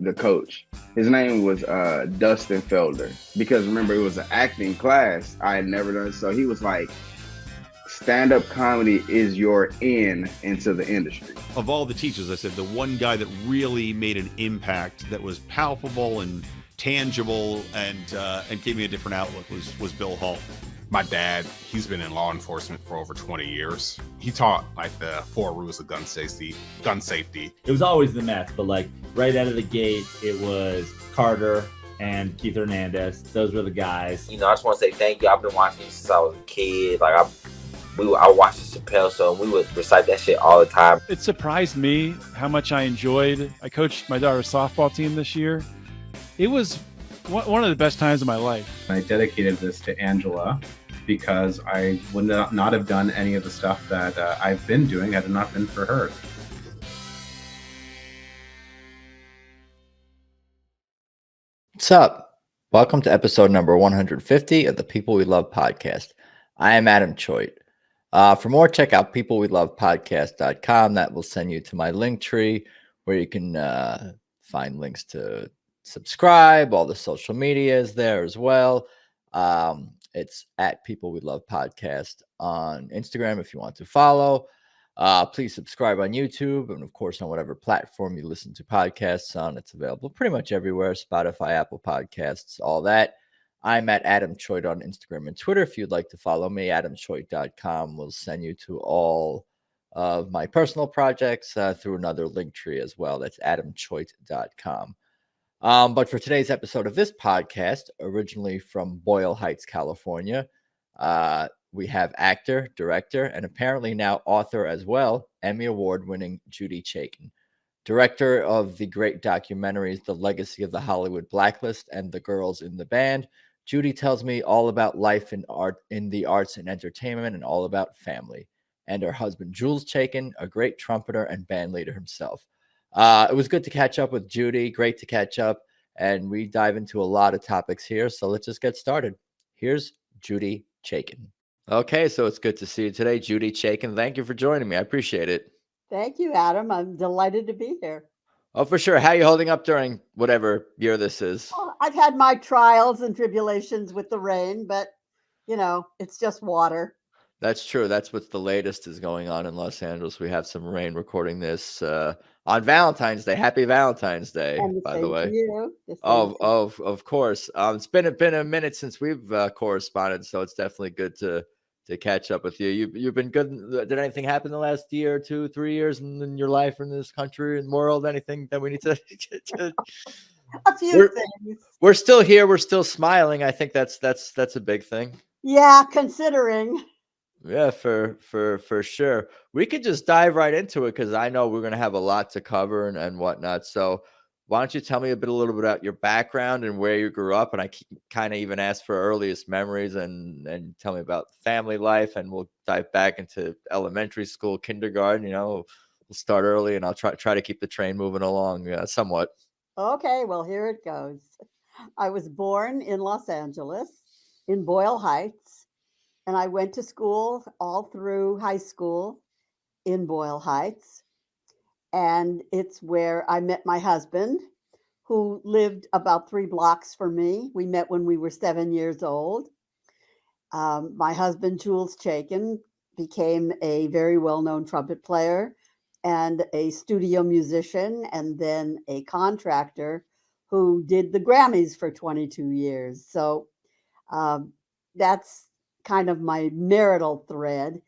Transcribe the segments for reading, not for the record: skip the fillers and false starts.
the coach. His name was Dustin Felder, because remember, it was an acting class I had never done. So he was like, stand-up comedy is your into the industry. Of all the teachers, I said the one guy that really made an impact that was palpable and tangible and gave me a different outlook was Bill Hall. My dad, he's been in law enforcement for over 20 years. He taught like the 4 rules of gun safety. It was always the Mets, but like right out of the gate, it was Carter and Keith Hernandez. Those were the guys. You know, I just want to say thank you. I've been watching you since I was a kid. Like I watched the Chappelle Show, and we would recite that shit all the time. It surprised me how much I enjoyed. I coached my daughter's softball team this year. It was one of the best times of my life. I dedicated this to Angela because I would not have done any of the stuff that I've been doing had it not been for her. What's up? Welcome to episode number 150 of the People We Love podcast. I am Adam Choit. For more, check out peoplewelovepodcast.com. That will send you to my link tree where you can find links to subscribe. All the social media is there as well. It's at People We Love Podcast on Instagram if you want to follow. Please subscribe on YouTube and, of course, on whatever platform you listen to podcasts on. It's available pretty much everywhere, Spotify, Apple Podcasts, all that. I'm at Adam Choit on Instagram and Twitter. If you'd like to follow me, adamchoit.com will send you to all of my personal projects through another link tree as well. That's adamchoit.com. But for today's episode of this podcast, originally from Boyle Heights, California, we have actor, director, and apparently now author as well, Emmy Award-winning Judy Chaikin, director of the great documentaries The Legacy of the Hollywood Blacklist and The Girls in the Band. Judy tells me all about life in the arts and entertainment and all about family. And her husband, Jules Chaikin, a great trumpeter and band leader himself. It was good to catch up with Judy. Great to catch up. And we dive into a lot of topics here. So let's just get started. Here's Judy Chaikin. Okay, so it's good to see you today, Judy Chaikin. Thank you for joining me. I appreciate it. Thank you, Adam. I'm delighted to be here. Oh, for sure. How are you holding up during whatever year this is? Well, I've had my trials and tribulations with the rain, but, you know, it's just water. That's true. That's what's the latest is going on in Los Angeles. We have some rain recording this on Valentine's Day. Happy Valentine's Day, by the way. Of course. It's been a minute since we've corresponded, so it's definitely good to catch up with you. You've been good. Did anything happen the last year, 2, 3 years in your life in this country and world? Anything that we need to a few things. We're still here. We're still smiling. I think that's a big thing. Yeah, considering. Yeah, for sure. We could just dive right into it because I know we're going to have a lot to cover and whatnot. So why don't you tell me a little bit about your background and where you grew up? And I kind of even asked for earliest memories and tell me about family life. And we'll dive back into elementary school, kindergarten. You know, we'll start early and I'll try to keep the train moving along somewhat. Okay, well, here it goes. I was born in Los Angeles, in Boyle Heights. And I went to school all through high school in Boyle Heights. And it's where I met my husband, who lived about 3 blocks from me. We met when we were 7 years old. My husband, Jules Chaikin, became a very well-known trumpet player and a studio musician, and then a contractor who did the Grammys for 22 years. So that's kind of my marital thread.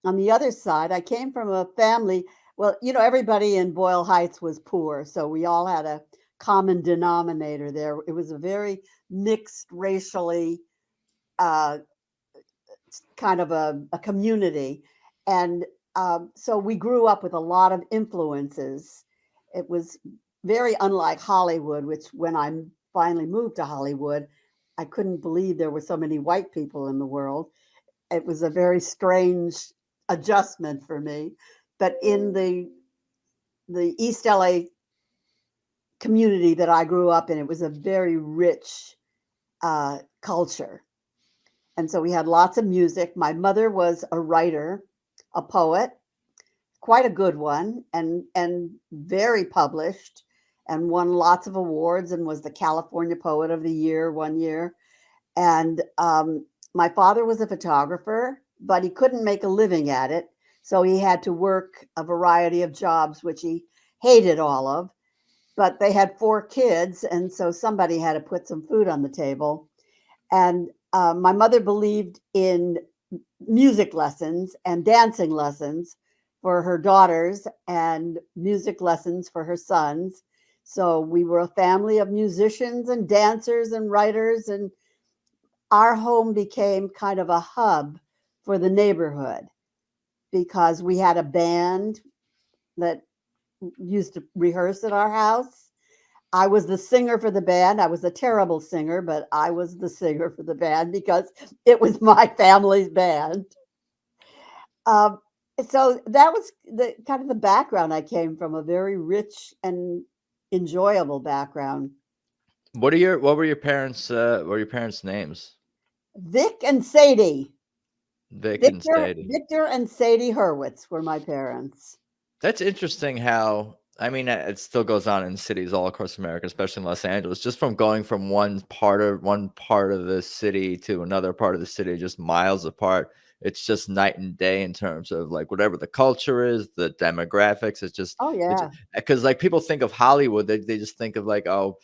On the other side, I came from a family. Well, you know, everybody in Boyle Heights was poor, so we all had a common denominator there. It was a very mixed racially kind of a community. And so we grew up with a lot of influences. It was very unlike Hollywood, which when I finally moved to Hollywood, I couldn't believe there were so many white people in the world. It was a very strange adjustment for me. But in the East LA community that I grew up in, it was a very rich culture. And so we had lots of music. My mother was a writer, a poet, quite a good one, and very published. and won lots of awards and was the California Poet of the Year one year. And my father was a photographer, but he couldn't make a living at it. So he had to work a variety of jobs, which he hated all of. But they had 4 kids, and so somebody had to put some food on the table. And my mother believed in music lessons and dancing lessons for her daughters and music lessons for her sons. So we were a family of musicians and dancers and writers, and our home became kind of a hub for the neighborhood because we had a band that used to rehearse at our house. I was the singer for the band. I was a terrible singer, but I was the singer for the band because it was my family's band. Um, so that was the kind of the background I came from, a very rich and enjoyable background. What were your parents' names? Vic and Sadie. Vic and Sadie. Victor and Sadie Hurwitz were my parents. That's interesting how, I mean, it still goes on in cities all across America, especially in Los Angeles, just from going from one part of the city to another part of the city, just miles apart. It's just night and day in terms of like whatever the culture is, the demographics. It's just, Oh yeah, because like people think of Hollywood, they just think of like, oh,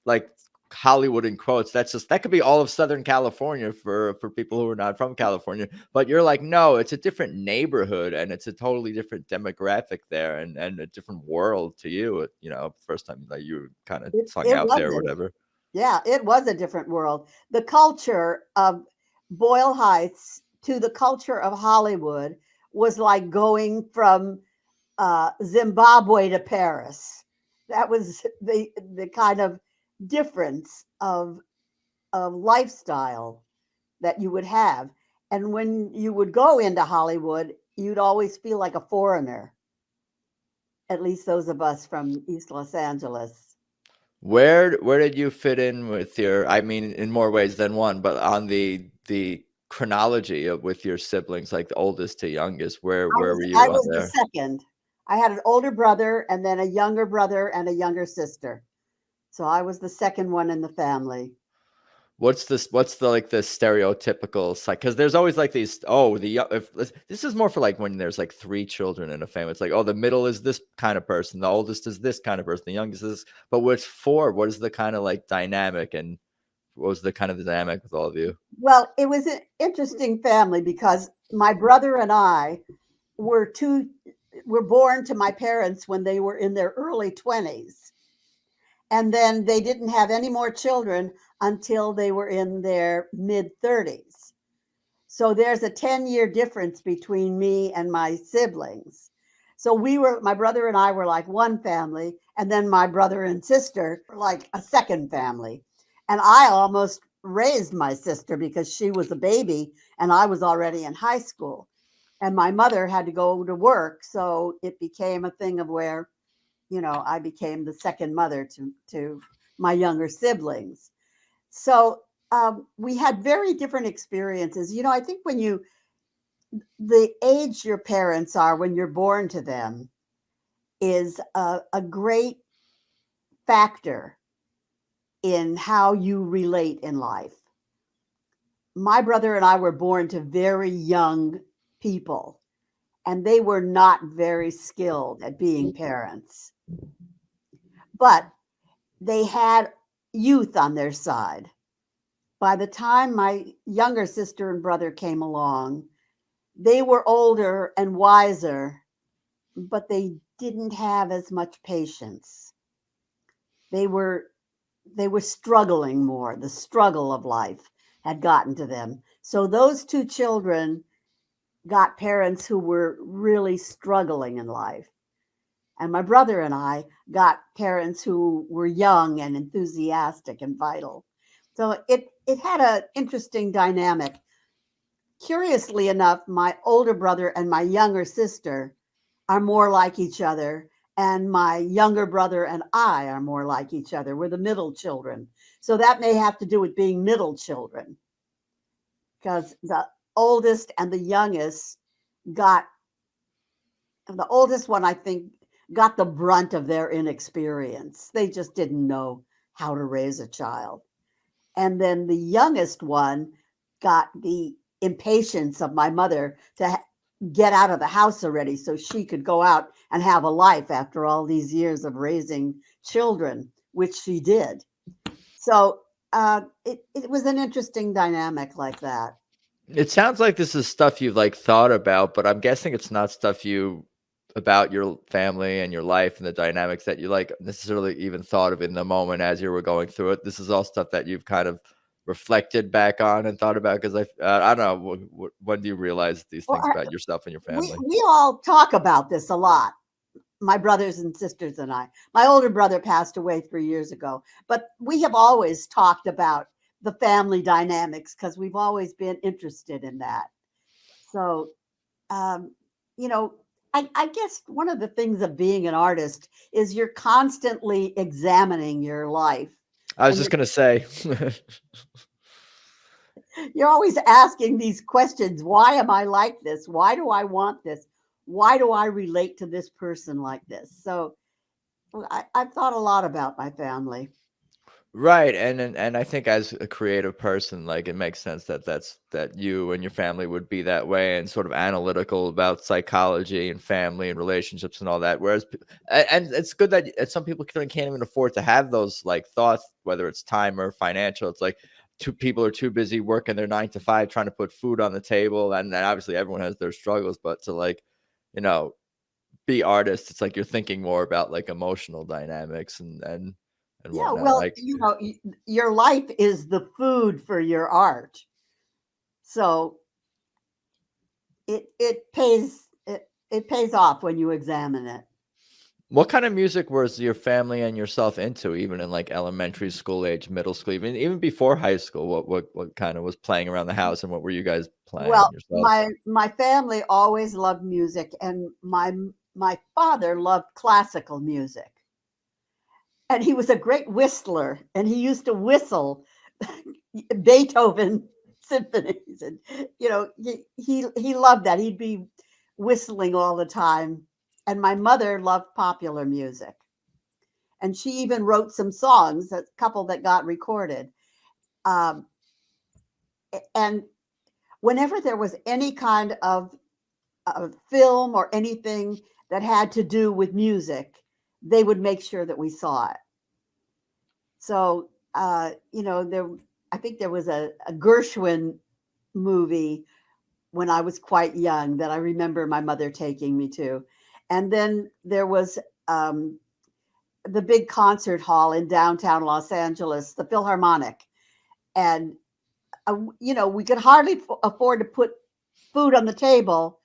like Hollywood in quotes. That could be all of Southern California for people who are not from California. But you're like, no, it's a different neighborhood and it's a totally different demographic there and a different world to you. You know, first time that you kind of hung out there or whatever. Yeah, it was a different world. The culture of Boyle Heights to the culture of Hollywood was like going from Zimbabwe to Paris. That was the kind of difference of lifestyle that you would have. And when you would go into Hollywood, you'd always feel like a foreigner. At least those of us from East Los Angeles. Where did you fit in with I mean, in more ways than one, but on the chronology with your siblings, like the oldest to youngest, where were you I was there? the second. I had an older brother and then a younger brother and a younger sister. So I was the second one in the family. What's the like the stereotypical side? Because there's always like these, this is more for like when there's like 3 children in a family. It's like, oh, the middle is this kind of person, the oldest is this kind of person, the youngest is, but with 4, what is the kind of like dynamic, and what was the kind of the dynamic with all of you? Well, it was an interesting family because my brother and I were born to my parents when they were in their early 20s. And then they didn't have any more children until they were in their mid 30s. So there's a 10-year difference between me and my siblings. So my brother and I were like one family, and then my brother and sister were like a second family. And I almost raised my sister because she was a baby and I was already in high school. And my mother had to go to work. So it became a thing of where, I became the second mother to my younger siblings. So we had very different experiences. I think the age your parents are when you're born to them is a great factor in how you relate in life. My brother and I were born to very young people, and they were not very skilled at being parents. But they had youth on their side. By the time my younger sister and brother came along, they were older and wiser, but they didn't have as much patience. They were struggling more. The struggle of life had gotten to them. So those 2 children got parents who were really struggling in life. And my brother and I got parents who were young and enthusiastic and vital. So it had an interesting dynamic. Curiously enough, my older brother and my younger sister are more like each other, and my younger brother and I are more like each other. We're the middle children. So that may have to do with being middle children, because the oldest and the youngest the oldest one, I think, got the brunt of their inexperience. They just didn't know how to raise a child. And then the youngest one got the impatience of my mother to get out of the house already so she could go out and have a life after all these years of raising children, which she did. So it was an interesting dynamic like that. It sounds like this is stuff you've like thought about, but I'm guessing it's not stuff you about your family and your life and the dynamics that you like necessarily even thought of in the moment as you were going through it. This is all stuff that you've kind of reflected back on and thought about, because I don't know, when do you realize these things about yourself and your family? We all talk about this a lot, my brothers and sisters and I. My older brother passed away 3 years ago, but we have always talked about the family dynamics because we've always been interested in that. So, you know, I guess one of the things of being an artist is you're constantly examining your life. I was just going to say, you're always asking these questions. Why am I like this? Why do I want this? Why do I relate to this person like this? So I've thought a lot about my family. right. And I think as a creative person, like it makes sense that you and your family would be that way and sort of analytical about psychology and family and relationships and all that. Whereas, and it's good that some people can't even afford to have those like thoughts, whether it's time or financial. It's like two people are too busy working their 9 to 5, trying to put food on the table. And obviously everyone has their struggles, but to like, be artists, it's like you're thinking more about like emotional dynamics and yeah, whatnot. well, Like, your life is the food for your art. So it pays off when you examine it. what kind of music was your family and yourself into, even in like elementary school age, middle school, even before high school? What kind of was playing around the house, and what were you guys playing Well, yourselves? my family always loved music, and my father loved classical music. And he was a great whistler, and he used to whistle Beethoven symphonies, and he loved that. He'd be whistling all the time. And my mother loved popular music, and she even wrote some songs, a couple that got recorded. And whenever there was any kind of film or anything that had to do with music, they would make sure that we saw it. So, I think there was a Gershwin movie when I was quite young that I remember my mother taking me to. And then there was the big concert hall in downtown Los Angeles, the Philharmonic. And, we could hardly afford to put food on the table,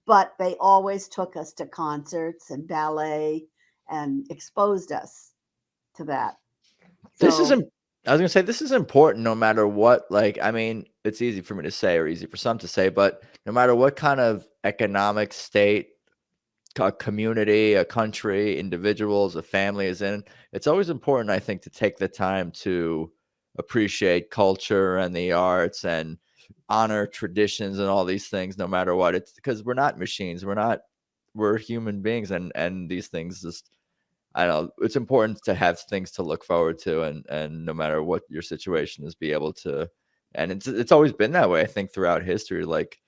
but they always took us to concerts and ballet and exposed us to that. This is, I was gonna say, this is important no matter what. Like, I mean, it's easy for me to say or easy for some to say, but no matter what kind of economic state, a community, a country, individuals, a family is in, it's always important, I think, to take the time to appreciate culture and the arts and honor traditions and all these things, no matter what. It's because we're not machines. We're human beings, and these things just, I don't know, it's important to have things to look forward to, and no matter what your situation is, be able to, and it's always been that way, I think, throughout history. Like,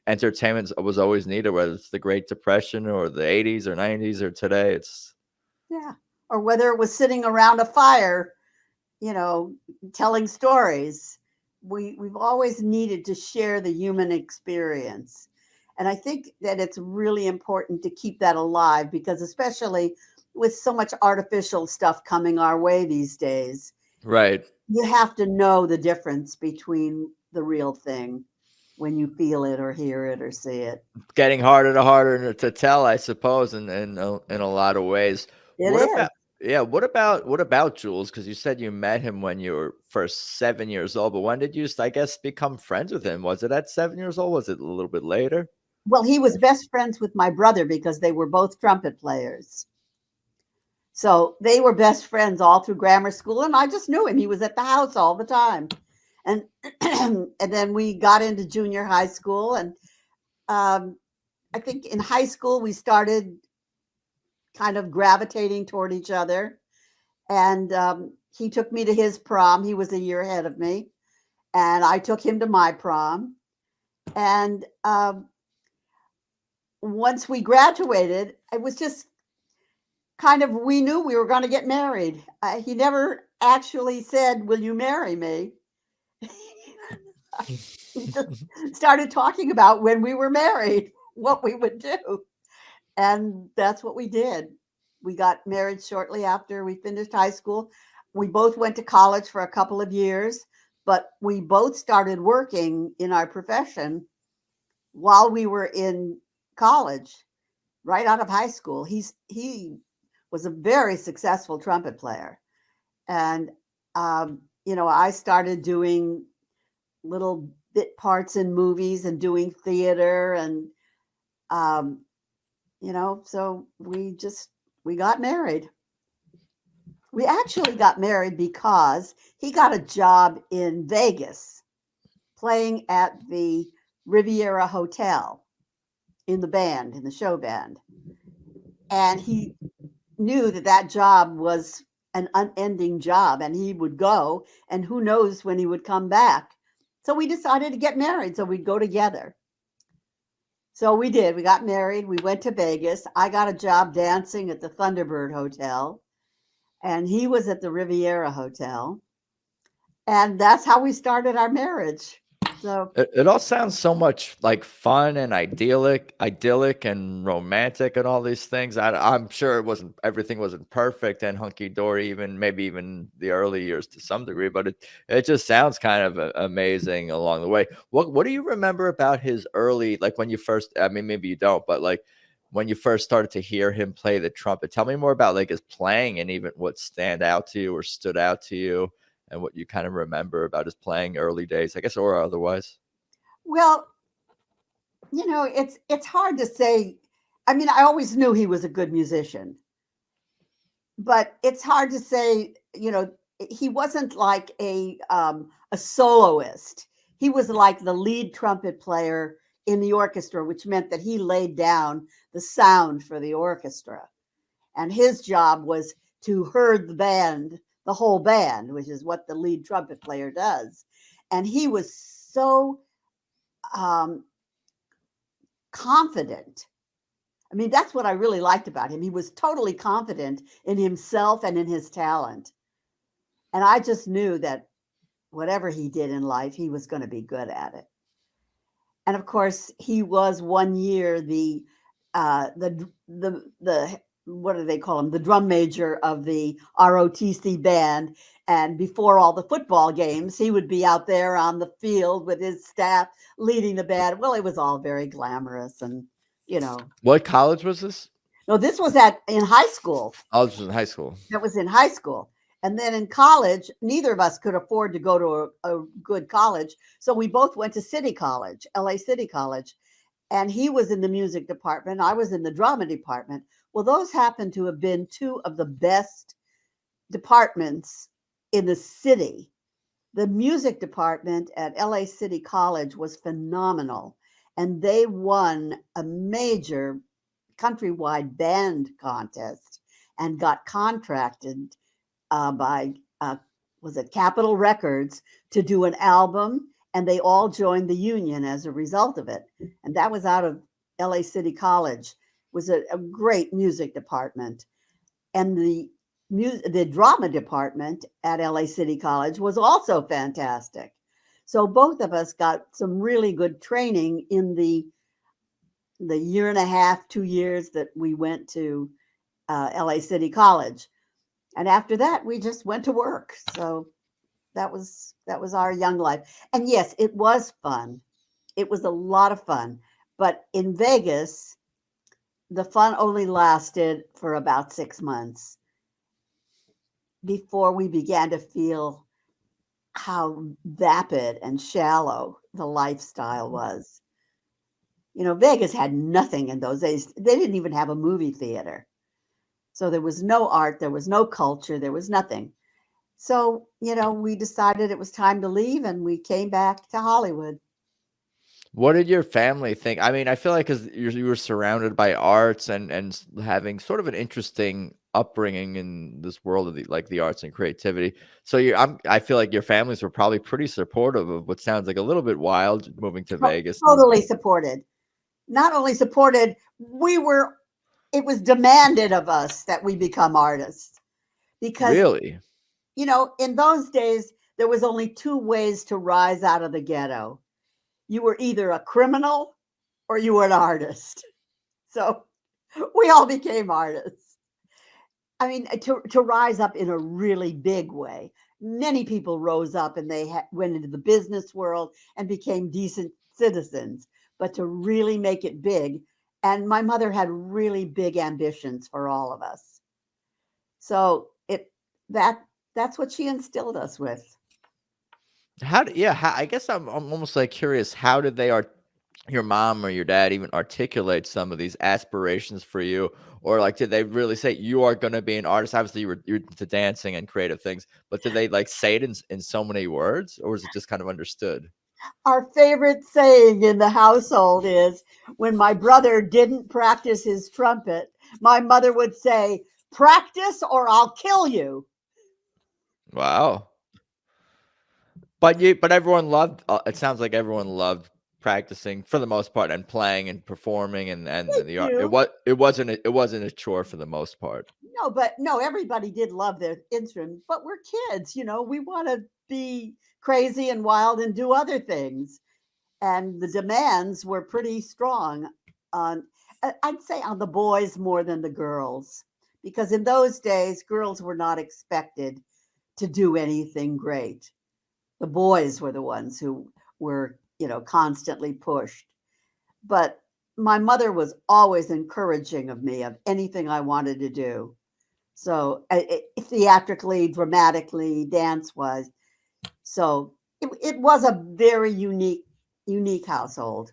entertainment was always needed, whether it's the Great Depression or the 80s or 90s or today. It's, yeah, or whether it was sitting around a fire, telling stories. We've always needed to share the human experience. And I think that it's really important to keep that alive, because especially with so much artificial stuff coming our way these days, right, you have to know the difference between the real thing when you feel it or hear it or see it. getting harder to tell, I suppose, in a lot of ways. It What is. about, yeah, what about Jules? Because you said you met him when you were first 7 years old, but when did you, I guess, become friends with him? Was it at 7 years old? Was it a little bit later? Well, he was best friends with my brother because they were both trumpet players. So they were best friends all through grammar school, and I just knew him. He was at the house all the time. And and then we got into junior high school, and I think in high school we started kind of gravitating toward each other. And he took me to his prom. He was a year ahead of me. And I took him to my prom. And once we graduated, it was just kind of, we knew we were going to get married. He never actually said, "Will you marry me?" He just started talking about when we were married, what we would do. And that's what we did. We got married shortly after we finished high school. We both went to college for a couple of years, but we both started working in our profession while we were in college, right out of high school. He was a very successful trumpet player. And, I started doing little bit parts in movies and doing theater. And, so we got married. We actually got married because he got a job in Vegas playing at the Riviera Hotel in the show band. And he knew that job was an unending job and he would go, and who knows when he would come back. So we decided to get married so we'd go together. So we did. We got married. We went to Vegas. I got a job dancing at the Thunderbird Hotel, and he was at the Riviera Hotel. And that's how we started our marriage. So it all sounds so much like fun and idyllic and romantic and all these things. I'm sure everything wasn't perfect and hunky dory, maybe even the early years to some degree, but it just sounds kind of amazing along the way. What do you remember about his early, like when you first, I mean, maybe you don't, but like when you first started to hear him play the trumpet? Tell me more about like his playing and even what stood out to you and what you kind of remember about his playing early days, I guess, or otherwise. Well, it's hard to say. I mean, I always knew he was a good musician, but it's hard to say, he wasn't like a soloist. He was like the lead trumpet player in the orchestra, which meant that he laid down the sound for the orchestra. And his job was to herd the whole band, which is what the lead trumpet player does. And he was so confident. I mean, that's what I really liked about him. He was totally confident in himself and in his talent. And I just knew that whatever he did in life, he was going to be good at it. And of course, he was one year the what do they call him? The drum major of the ROTC band. And before all the football games, he would be out there on the field with his staff leading the band. Well, it was all very glamorous and, What college was this? No, this was in high school. Oh, this was in high school. That was in high school. And then in college, neither of us could afford to go to a good college. So we both went to City College, LA City College. And he was in the music department. I was in the drama department. Well, those happened to have been two of the best departments in the city. The music department at LA City College was phenomenal. And they won a major countrywide band contest and got contracted by, was it Capitol Records, to do an album. And they all joined the union as a result of it. And that was out of LA City College. It was a great music department. And the drama department at LA City College was also fantastic. So both of us got some really good training in the year and a half, 2 years that we went to LA City College. And after that, we just went to work. So that was our young life. And yes, it was fun. It was a lot of fun. But in Vegas, the fun only lasted for about 6 months before we began to feel how vapid and shallow the lifestyle was. Vegas had nothing in those days. They didn't even have a movie theater. So there was no art, there was no culture, there was nothing. So, we decided it was time to leave and we came back to Hollywood. What did your family think? I mean, I feel like because you were surrounded by arts and having sort of an interesting upbringing in this world of the arts and creativity. So I feel like your families were probably pretty supportive of what sounds like a little bit wild moving to Vegas. Totally supported. Not only supported, it was demanded of us that we become artists because, Really? in those days, there was only two ways to rise out of the ghetto. You were either a criminal or you were an artist. So we all became artists. I mean, to rise up in a really big way. Many people rose up and they went into the business world and became decent citizens. But to really make it big, and my mother had really big ambitions for all of us. So that's what she instilled us with. I guess I'm almost like curious. How did your mom or your dad even articulate some of these aspirations for you? Or like, did they really say you are going to be an artist? Obviously you're into dancing and creative things, but did they like say it in so many words, or was it just kind of understood? Our favorite saying in the household is when my brother didn't practice his trumpet, my mother would say, "Practice or I'll kill you." Wow. But everyone loved, it sounds like everyone loved practicing for the most part and playing and performing and the art. It wasn't a chore for the most part. No, everybody did love their instrument, but we're kids, we want to be crazy and wild and do other things. And the demands were pretty strong I'd say on the boys more than the girls, because in those days, girls were not expected to do anything great. The boys were the ones who were, constantly pushed. But my mother was always encouraging of me of anything I wanted to do. So theatrically, dramatically, dance wise. So it was a very unique household.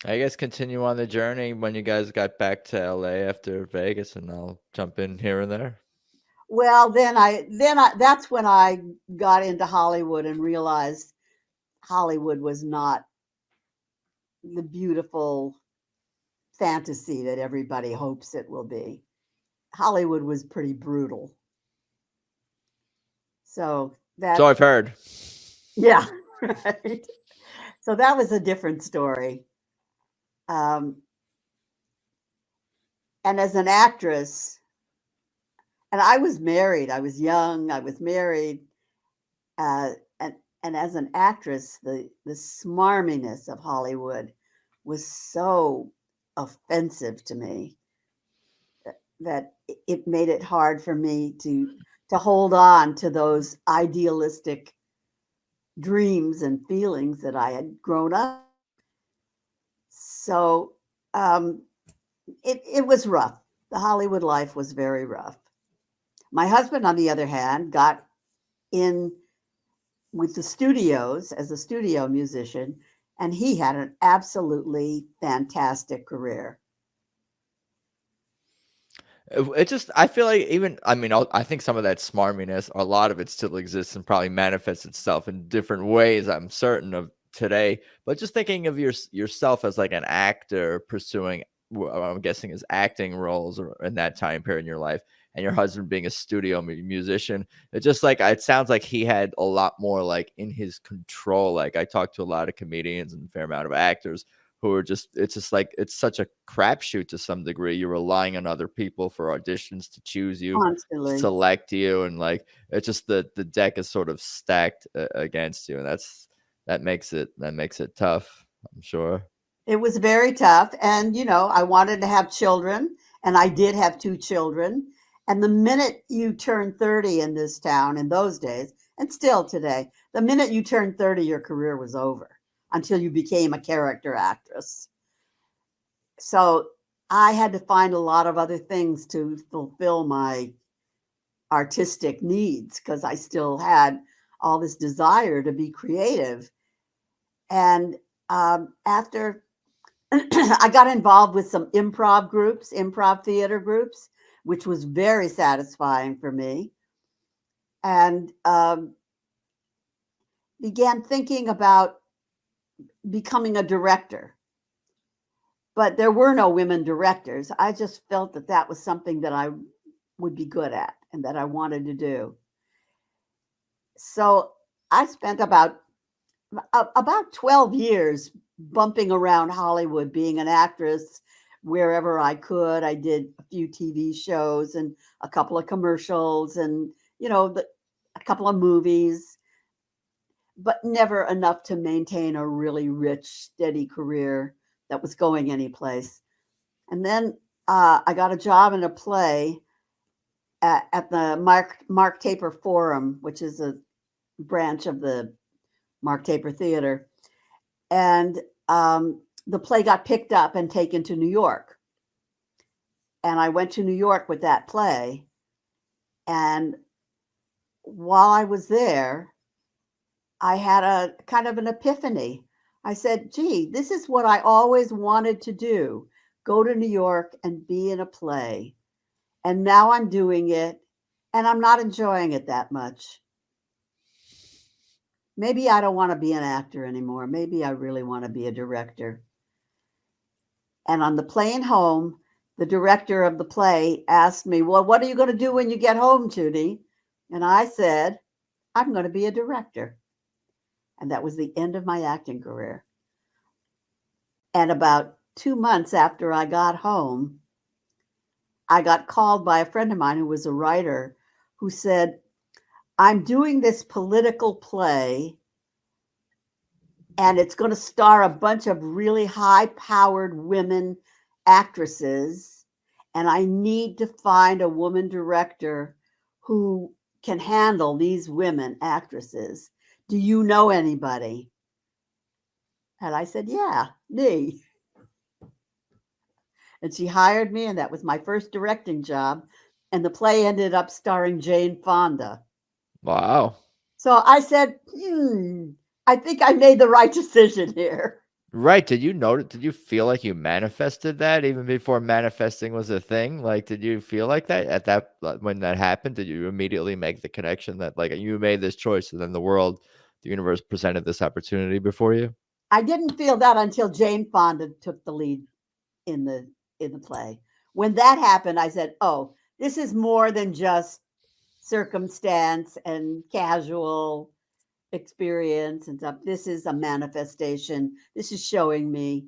I guess continue on the journey when you guys got back to LA after Vegas, and I'll jump in here and there. Well, that's when I got into Hollywood and realized Hollywood was not the beautiful fantasy that everybody hopes it will be. Hollywood was pretty brutal. So I've heard. Yeah, right. So that was a different story. And as an actress, and I was married, I was young, I was married, and as an actress, the smarminess of Hollywood was so offensive to me that it made it hard for me to hold on to those idealistic dreams and feelings that I had grown up. So it was rough. The Hollywood life was very rough. My husband, on the other hand, got in with the studios as a studio musician, and he had an absolutely fantastic career. I feel like I think some of that smarminess, a lot of it still exists and probably manifests itself in different ways, I'm certain of today. But just thinking of yourself as like an actor pursuing, what I'm guessing is acting roles or in that time period in your life, and your husband being a studio musician, it sounds like he had a lot more like in his control. Like I talked to a lot of comedians and a fair amount of actors who are it's such a crapshoot to some degree. You're relying on other people for auditions to choose you, Constantly. select you, and like it's just the deck is sort of stacked against you, and that makes it tough, I'm sure. It was very tough, and I wanted to have children, and I did have 2 children. And the minute you turn 30 in this town in those days, and still today, the minute you turned 30, your career was over until you became a character actress. So I had to find a lot of other things to fulfill my artistic needs because I still had all this desire to be creative. And after I got involved with some improv theater groups, which was very satisfying for me, and began thinking about becoming a director. But there were no women directors. I just felt that that was something that I would be good at and that I wanted to do. So I spent about 12 years bumping around Hollywood, being an actress wherever I could. I did a few TV shows and a couple of commercials and, a couple of movies, but never enough to maintain a really rich, steady career that was going anyplace. And then I got a job in a play at the Mark Taper Forum, which is a branch of the Mark Taper Theater. And the play got picked up and taken to New York. And I went to New York with that play. And while I was there, I had a kind of an epiphany. I said, gee, this is what I always wanted to do, go to New York and be in a play. And now I'm doing it, and I'm not enjoying it that much. Maybe I don't want to be an actor anymore. Maybe I really want to be a director. And on the plane home, the director of the play asked me, well, what are you going to do when you get home, Judy? And I said, I'm going to be a director. And that was the end of my acting career. And about 2 months after I got home, I got called by a friend of mine who was a writer who said, I'm doing this political play and it's going to star a bunch of really high-powered women actresses. And I need to find a woman director who can handle these women actresses. Do you know anybody? And I said, yeah, me. And she hired me, and that was my first directing job. And the play ended up starring Jane Fonda. Wow. So I said, I think I made the right decision here. Right. Did you feel like you manifested that even before manifesting was a thing? Like, did you feel like that when that happened? Did you immediately make the connection that like you made this choice and then the universe presented this opportunity before you? I didn't feel that until Jane Fonda took the lead in the play. When that happened, I said, oh, this is more than just circumstance and casual experience and stuff. This is a manifestation. This is showing me,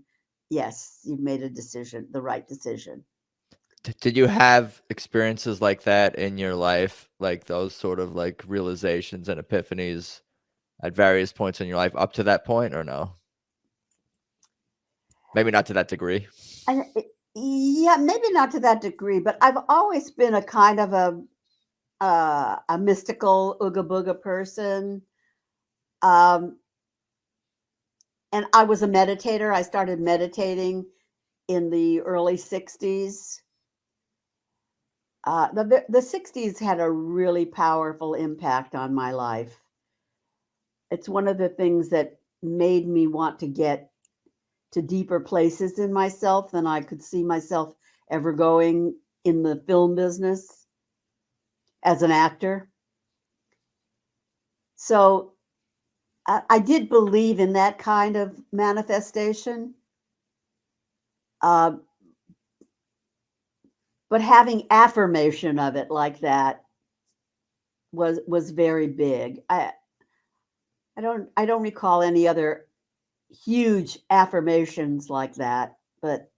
yes, you've made a decision, the right decision. Did you have experiences like that in your life, like those sort of like realizations and epiphanies at various points in your life up to that point, or no? Maybe not to that degree. Yeah, maybe not to that degree, but I've always been a kind of a mystical ooga booga person. And I was a meditator. I started meditating in the early 60s. The 60s had a really powerful impact on my life. It's one of the things that made me want to get to deeper places in myself than I could see myself ever going in the film business as an actor. So I did believe in that kind of manifestation. But having affirmation of it like that was very big. I don't recall any other huge affirmations like that, but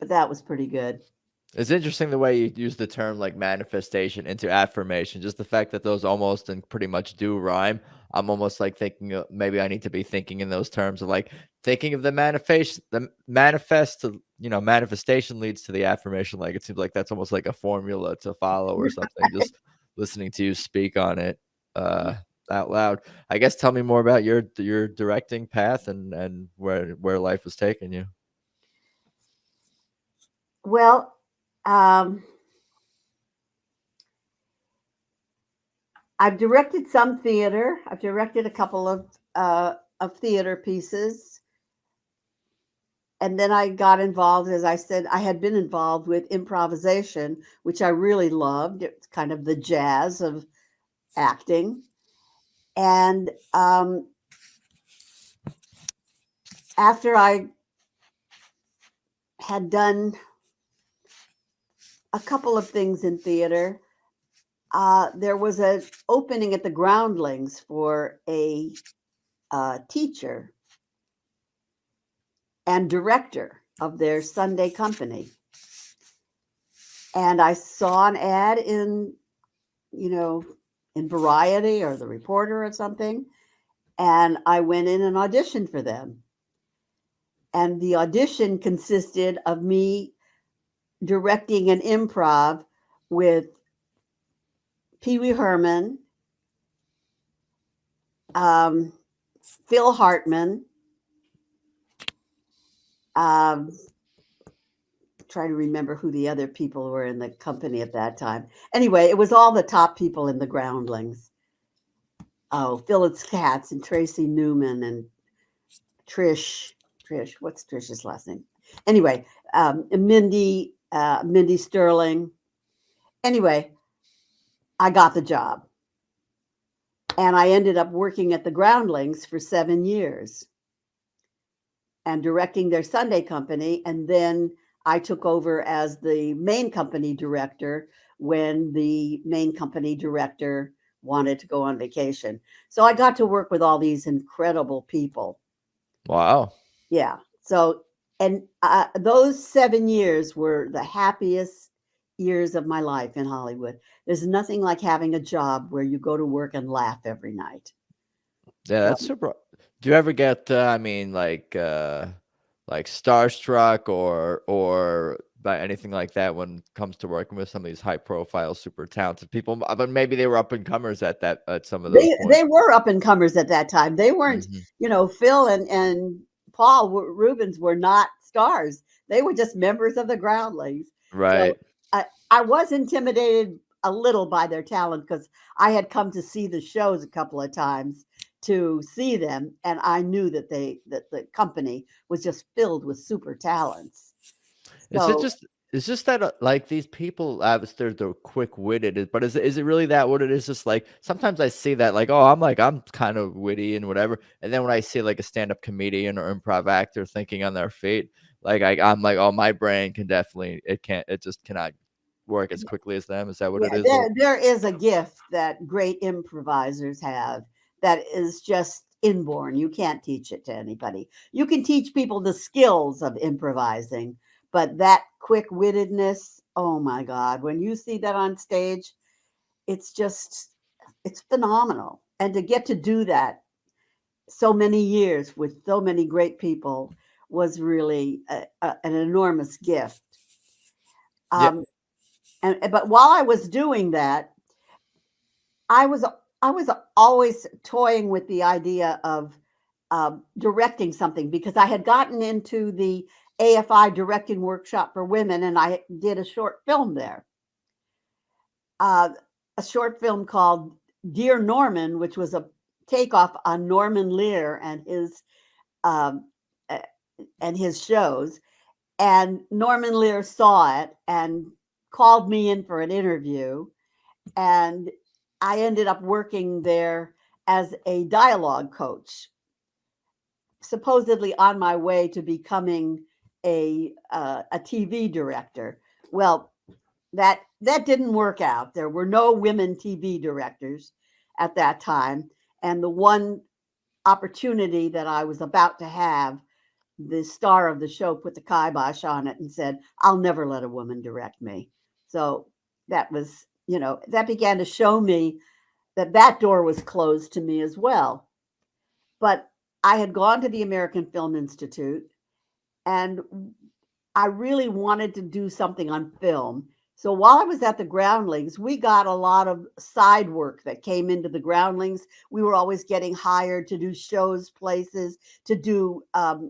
that was pretty good. It's interesting the way you use the term like manifestation into affirmation. Just the fact that those almost and pretty much do rhyme. I'm almost like thinking maybe I need to be thinking in those terms of like thinking of the manifestation leads to the affirmation. Like it seems like that's almost like a formula to follow or something. Just listening to you speak on it out loud. I guess tell me more about your directing path and where life has taken you. Well, I've directed some theater. I've directed a couple of theater pieces. And then I got involved, as I said, I had been involved with improvisation, which I really loved. It's kind of the jazz of acting. And after I had done a couple of things in theater, there was an opening at the Groundlings for a teacher and director of their Sunday company. And I saw an ad in Variety or the Reporter or something. And I went in and auditioned for them. And the audition consisted of me directing an improv with Pee Wee Herman, Phil Hartman, try to remember who the other people were in the company at that time. Anyway, it was all the top people in the Groundlings. Oh, Phyllis Katz and Tracy Newman and Trish, what's Trish's last name? Anyway, Mindy Sterling. Anyway, I got the job. And I ended up working at the Groundlings for 7 years and directing their Sunday company. And then I took over as the main company director when the main company director wanted to go on vacation. So I got to work with all these incredible people. Wow. Yeah. So, and those 7 years were the happiest years of my life in Hollywood. There's nothing like having a job where you go to work and laugh every night. Yeah, that's super. Do you ever get, like starstruck or by anything like that when it comes to working with some of these high profile, super talented people? But maybe they were up and comers at some of those points. They were up and comers at that time. They weren't, Phil and Paul Rubens were not stars. They were just members of the Groundlings. Right. So I was intimidated a little by their talent because I had come to see the shows a couple of times to see them, and I knew that the company was just filled with super talents. So, It's just that like these people, they're quick witted, but is it really that what it is? Just like sometimes I see that like, oh, I'm kind of witty and whatever, and then when I see like a stand up comedian or improv actor thinking on their feet, like I'm like, oh, my brain can definitely it just cannot work as quickly as them. Is that what it is? There is a gift that great improvisers have that is just inborn. You can't teach it to anybody. You can teach people the skills of improvising, but that quick-wittedness, oh my God, when you see that on stage, it's phenomenal. And to get to do that so many years with so many great people was really an enormous gift. But while I was doing that, I was always toying with the idea of directing something because I had gotten into the AFI directing workshop for women, and I did a short film there. A short film called Dear Norman, which was a takeoff on Norman Lear and his shows. And Norman Lear saw it and called me in for an interview, and I ended up working there as a dialogue coach, supposedly on my way to becoming a TV director. Well, that didn't work out. There were no women TV directors at that time, and the one opportunity that I was about to have, the star of the show put the kibosh on it and said, "I'll never let a woman direct me." So that was, that began to show me that door was closed to me as well. But I had gone to the American Film Institute, and I really wanted to do something on film. So while I was at the Groundlings, we got a lot of side work that came into the Groundlings. We were always getting hired to do shows, places, to do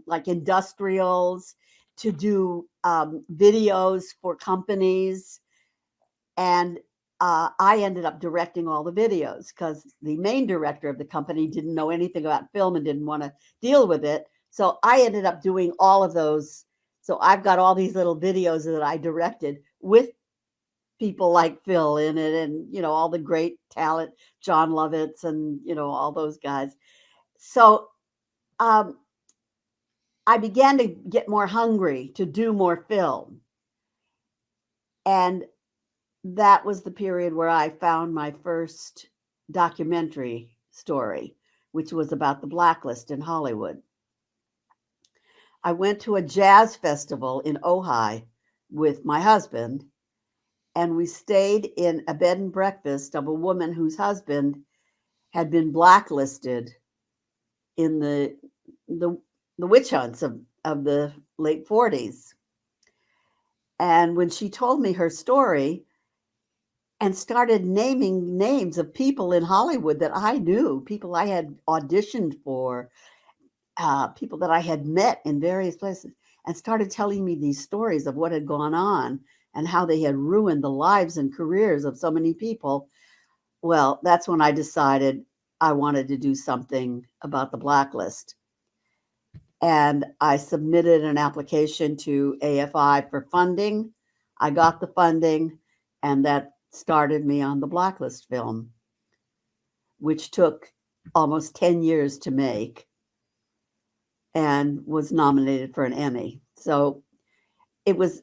like industrials, to do videos for companies. And I ended up directing all the videos because the main director of the company didn't know anything about film and didn't want to deal with it. So I ended up doing all of those. So I've got all these little videos that I directed with people like Phil in it, and all the great talent, John Lovitz, and all those guys. So I began to get more hungry to do more film. And that was the period where I found my first documentary story, which was about the Blacklist in Hollywood. I went to a jazz festival in Ojai with my husband, and we stayed in a bed and breakfast of a woman whose husband had been blacklisted in the witch hunts of the late 40s. And when she told me her story and started naming names of people in Hollywood that I knew, people I had auditioned for, people that I had met in various places, and started telling me these stories of what had gone on and how they had ruined the lives and careers of so many people. Well, that's when I decided I wanted to do something about the Blacklist. And I submitted an application to AFI for funding. I got the funding, and that started me on the Blacklist film, which took almost 10 years to make and was nominated for an Emmy. So it was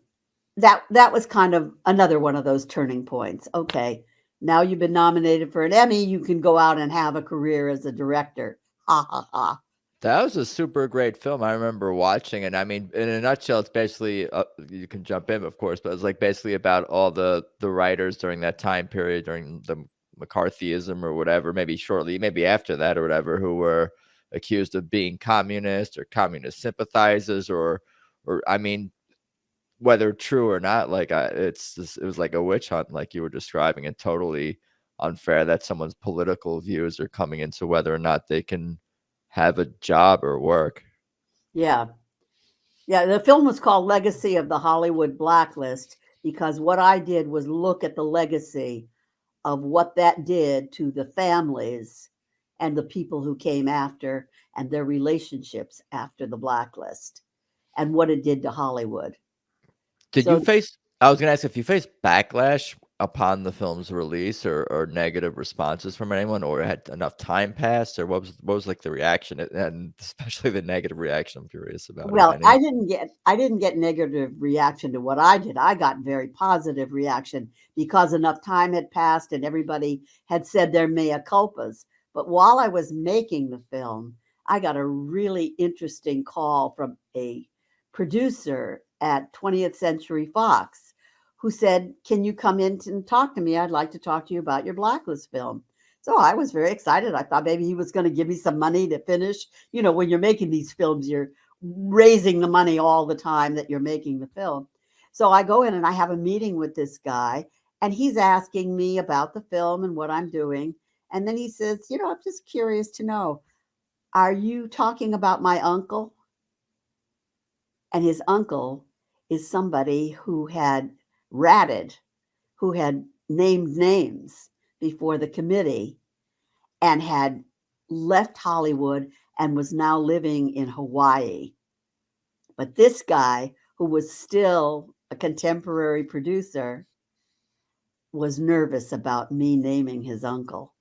that was kind of another one of those turning points. Okay, now you've been nominated for an Emmy, you can go out and have a career as a director. Ha ha ha. That was a super great film. I remember watching it. I mean, in a nutshell, it's basically you can jump in, of course, but it's like basically about all the writers during that time period, during the McCarthyism or whatever, maybe shortly, maybe after that or whatever, who were accused of being communist or communist sympathizers, or I mean, whether true or not, like it was like a witch hunt, like you were describing, and totally unfair that someone's political views are coming into whether or not they can have a job or work. Yeah. Yeah, the film was called Legacy of the Hollywood Blacklist because what I did was look at the legacy of what that did to the families and the people who came after and their relationships after the Blacklist and what it did to Hollywood. Did you So, face, I was gonna ask if you faced backlash upon the film's release, or negative responses from anyone, or had enough time passed, or what was like the reaction, and especially the negative reaction I'm curious about, if well, any? I didn't get negative reaction to what I did. I got very positive reaction because enough time had passed and everybody had said their mea culpas. But while I was making the film, I got a really interesting call from a producer at 20th Century Fox who said, "Can you come in and talk to me? I'd like to talk to you about your Blacklist film." So I was very excited. I thought maybe he was going to give me some money to finish. You know, when you're making these films, you're raising the money all the time that you're making the film. So I go in and I have a meeting with this guy, and he's asking me about the film and what I'm doing. And then he says, "You know, I'm just curious to know, are you talking about my uncle?" And his uncle is somebody who had ratted, who had named names before the committee and had left Hollywood and was now living in Hawaii. But this guy, who was still a contemporary producer, was nervous about me naming his uncle.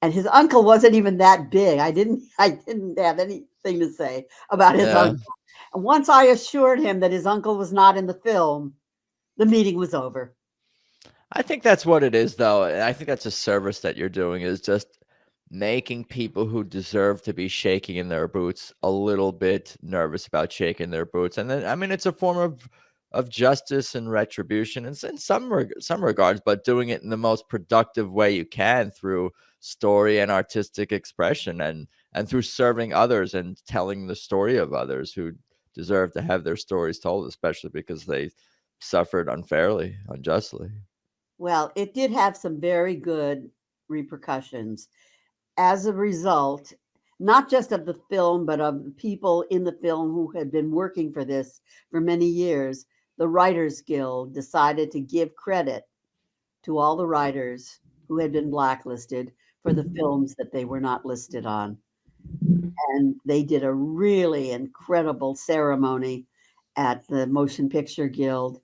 And his uncle wasn't even that big. I didn't have anything to say about his Yeah. uncle. And once I assured him that his uncle was not in the film, the meeting was over. I think that's what it is, though. And I think that's a service that you're doing, is just making people who deserve to be shaking in their boots a little bit nervous about shaking their boots. And then, I mean, it's a form of justice and retribution in some regards, but doing it in the most productive way you can through story and artistic expression, and through serving others and telling the story of others who deserve to have their stories told, especially because they suffered unfairly, unjustly. Well, it did have some very good repercussions as a result, not just of the film, but of the people in the film who had been working for this for many years. The Writers Guild decided to give credit to all the writers who had been blacklisted for the films that they were not listed on. And they did a really incredible ceremony at the Motion Picture Guild,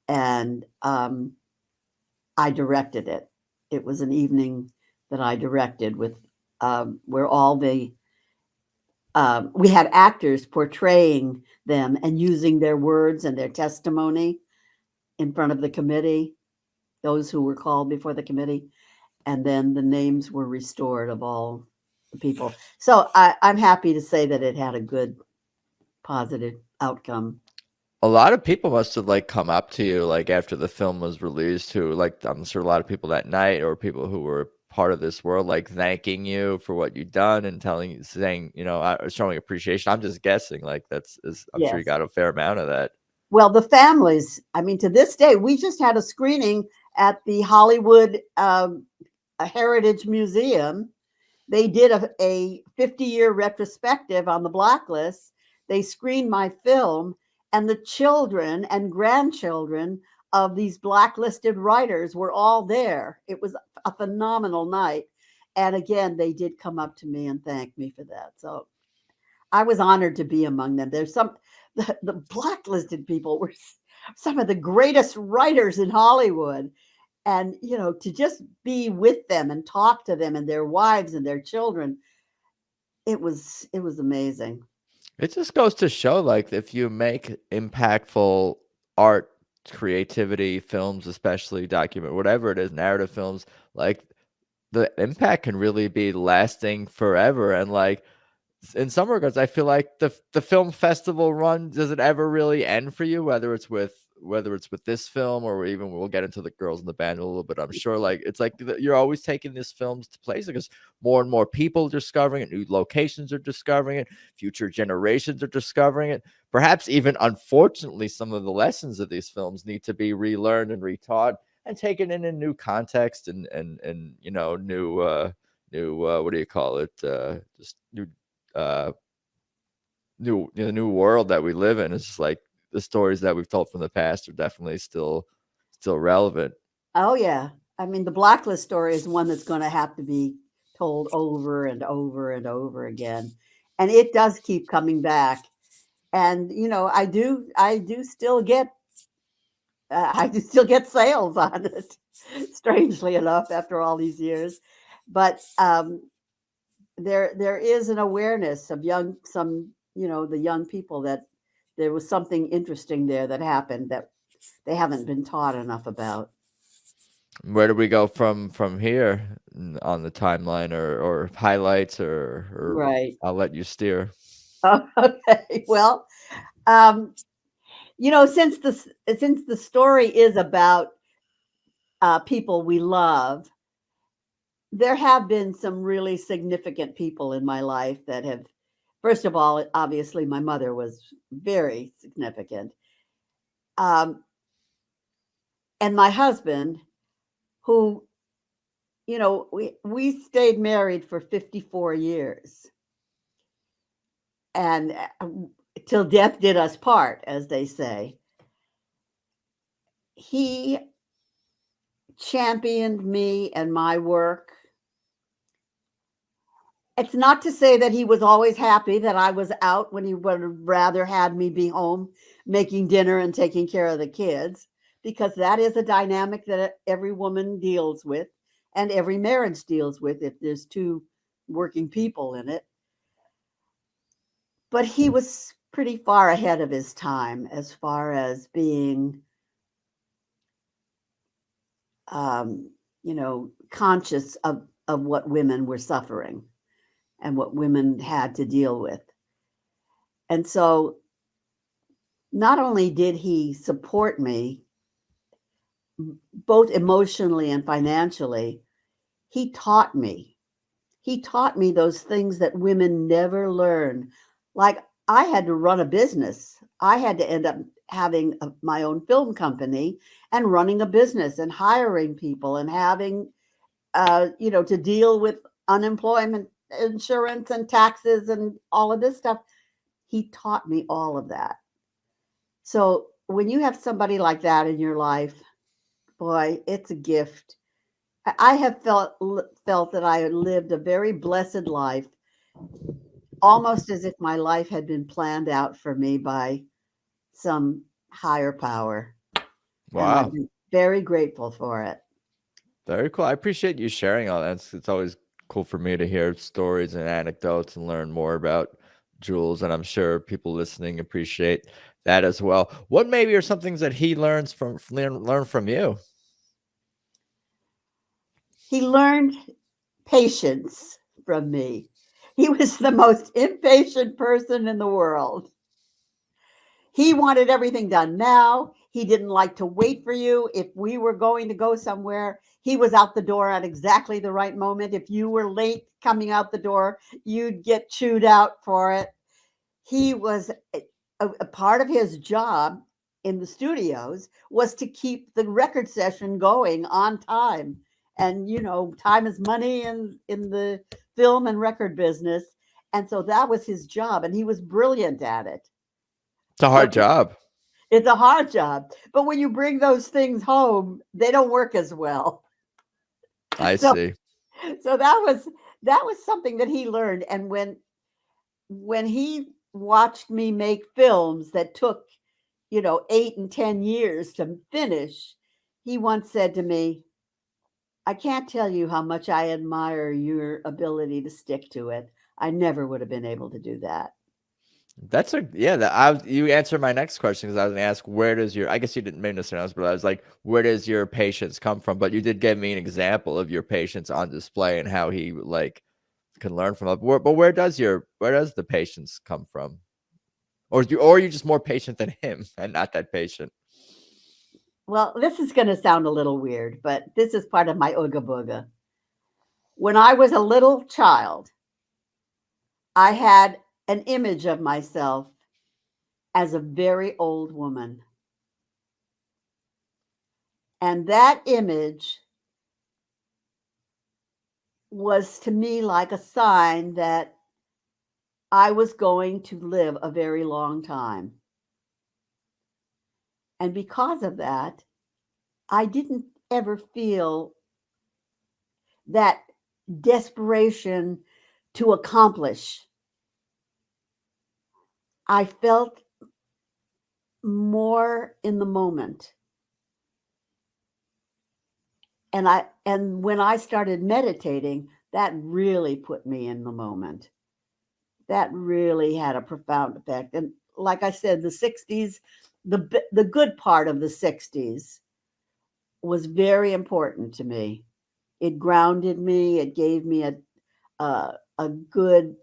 and I directed it. It was an evening that I directed with where all the we had actors portraying them and using their words and their testimony in front of the committee, those who were called before the committee, and then the names were restored of all the people. So I'm happy to say that it had a good, positive outcome. A lot of people must have like come up to you like after the film was released, who like I'm sure a lot of people that night or people who were part of this world like thanking you for what you've done and telling you, saying, you know, showing appreciation. I'm just guessing like I'm sure you Yes. got a fair amount of that. Well, the families, I mean, to this day, we just had a screening at the Hollywood Heritage Museum. They did a 50-year retrospective on the Blacklist. They screened my film, and the children and grandchildren of these blacklisted writers were all there. It was a phenomenal night. And again, they did come up to me and thank me for that. So I was honored to be among them. There's the blacklisted people were some of the greatest writers in Hollywood. And, you know, to just be with them and talk to them and their wives and their children, it was amazing. It just goes to show, like, if you make impactful art, creativity, films, especially document, whatever it is, narrative films, like the impact can really be lasting forever. And like in some regards, I feel like the film festival run, does it ever really end for you? Whether it's with this film or even we'll get into the girls in the band a little bit, I'm sure. Like it's like you're always taking these films to places because more and more people are discovering it, new locations are discovering it, future generations are discovering it. Perhaps even unfortunately, some of the lessons of these films need to be relearned and retaught and taken in a new context and you know, new what do you call it? Just new world that we live in. It's just like the stories that we've told from the past are definitely still relevant. Oh yeah. I mean, the Blacklist story is one that's going to have to be told over and over and over again. And it does keep coming back. And you know, I do still get sales on it, strangely enough, after all these years. But there is an awareness of the young people that there was something interesting there that happened that they haven't been taught enough about. Where do we go from here on the timeline or highlights or Right. I'll let you steer. Okay. Well, you know, since the story is about people we love, there have been some really significant people in my life that have, first of all, obviously my mother was very significant. And my husband, who, you know, we stayed married for 54 years. And till death did us part, as they say. He championed me and my work. It's not to say that he was always happy that I was out when he would have rather had me be home making dinner and taking care of the kids, because that is a dynamic that every woman deals with and every marriage deals with if there's two working people in it. But he was pretty far ahead of his time as far as being, you know, conscious of what women were suffering and what women had to deal with. And so not only did he support me, both emotionally and financially, he taught me. He taught me those things that women never learn. Like I had to run a business. I had to end up having my own film company and running a business and hiring people and having, you know, to deal with unemployment insurance and taxes and all of this stuff. He taught me all of that. So when you have somebody like that in your life, boy, it's a gift. I have felt that I had lived a very blessed life, almost as if my life had been planned out for me by some higher power. Wow. And I'm very grateful for it. Very cool. I appreciate you sharing all that. It's always cool for me to hear stories and anecdotes and learn more about Jules, and I'm sure people listening appreciate that as well. What maybe are some things that he learn from you? He learned patience from me. He was the most impatient person in the world. He wanted everything done now. He didn't like to wait for you. If we were going to go somewhere, he was out the door at exactly the right moment. If you were late coming out the door, you'd get chewed out for it. He was a part of his job in the studios was to keep the record session going on time. And, you know, time is money in the film and record business. And so that was his job. And he was brilliant at it. It's a hard job. It's a hard job. But when you bring those things home, they don't work as well. I see. So that was something that he learned. And when he watched me make films that took, 8 and 10 years to finish, he once said to me, I can't tell you how much I admire your ability to stick to it. I never would have been able to do that. You answered my next question, because I was going to ask, where does I guess you didn't make this announcement, but I was like, where does your patience come from? But you did give me an example of your patience on display and how he can learn from it. But where does the patience come from? Or are you just more patient than him and not that patient? Well, this is going to sound a little weird, but this is part of my ooga booga. When I was a little child, I had an image of myself as a very old woman. And that image was to me like a sign that I was going to live a very long time. And because of that, I didn't ever feel that desperation to accomplish. I felt more in the moment. And when I started meditating, that really put me in the moment. That really had a profound effect. And like I said, the 60s, the good part of the 60s was very important to me. It grounded me. It gave me a good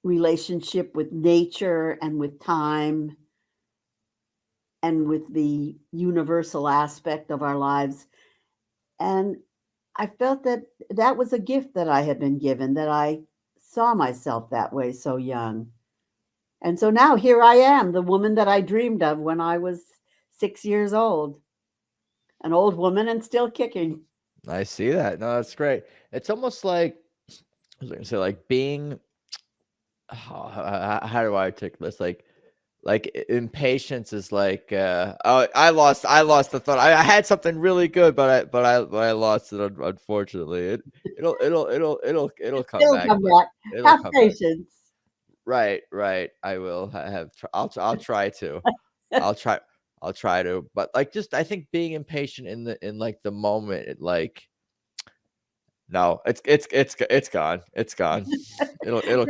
relationship with nature and with time and with the universal aspect of our lives. And I felt that was a gift that I had been given, that I saw myself that way so young. And so now here I am, the woman that I dreamed of when I was 6 years old. An old woman and still kicking. I see that. No, that's great. It's almost like, I was going to say, like being, how do I take this? Like impatience is like, I lost the thought. I had something really good, but I lost it. Unfortunately, it'll come back. Have patience. Right. I will have. I'll try to. I'll try to. But I think being impatient in the moment, no, it's gone. It's gone. It'll.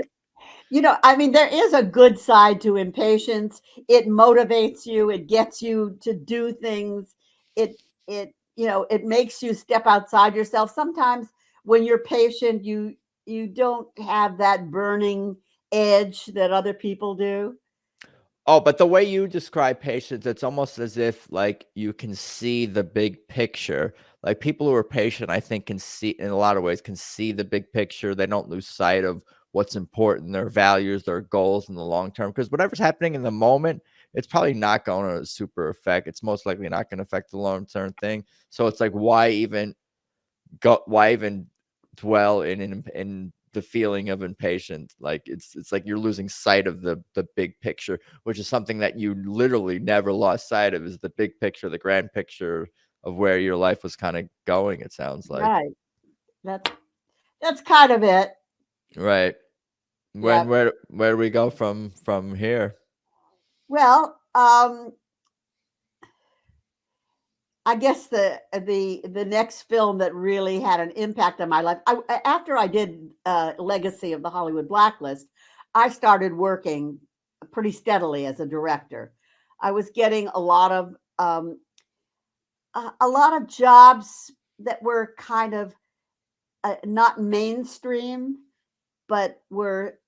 There is a good side to impatience. It motivates you. It gets you to do things. It makes you step outside yourself. Sometimes when you're patient, you don't have that burning edge that other people do. Oh, but the way you describe patience, it's almost as if you can see the big picture. Like people who are patient, I think, can see in a lot of ways, can see the big picture. They don't lose sight of what's important, their values, their goals in the long term. Because whatever's happening in the moment, it's probably not going to super affect. It's most likely not going to affect the long term thing. So it's like, why even dwell in the feeling of impatience? Like it's like you're losing sight of the big picture, which is something that you literally never lost sight of, is the big picture, the grand picture of where your life was kind of going, it sounds like. Right. That's kind of it. Right. Where do we go from here? Well, I guess the next film that really had an impact on my life, after I did Legacy of the Hollywood Blacklist, I started working pretty steadily as a director. I was getting a lot of jobs that were kind of not mainstream, but were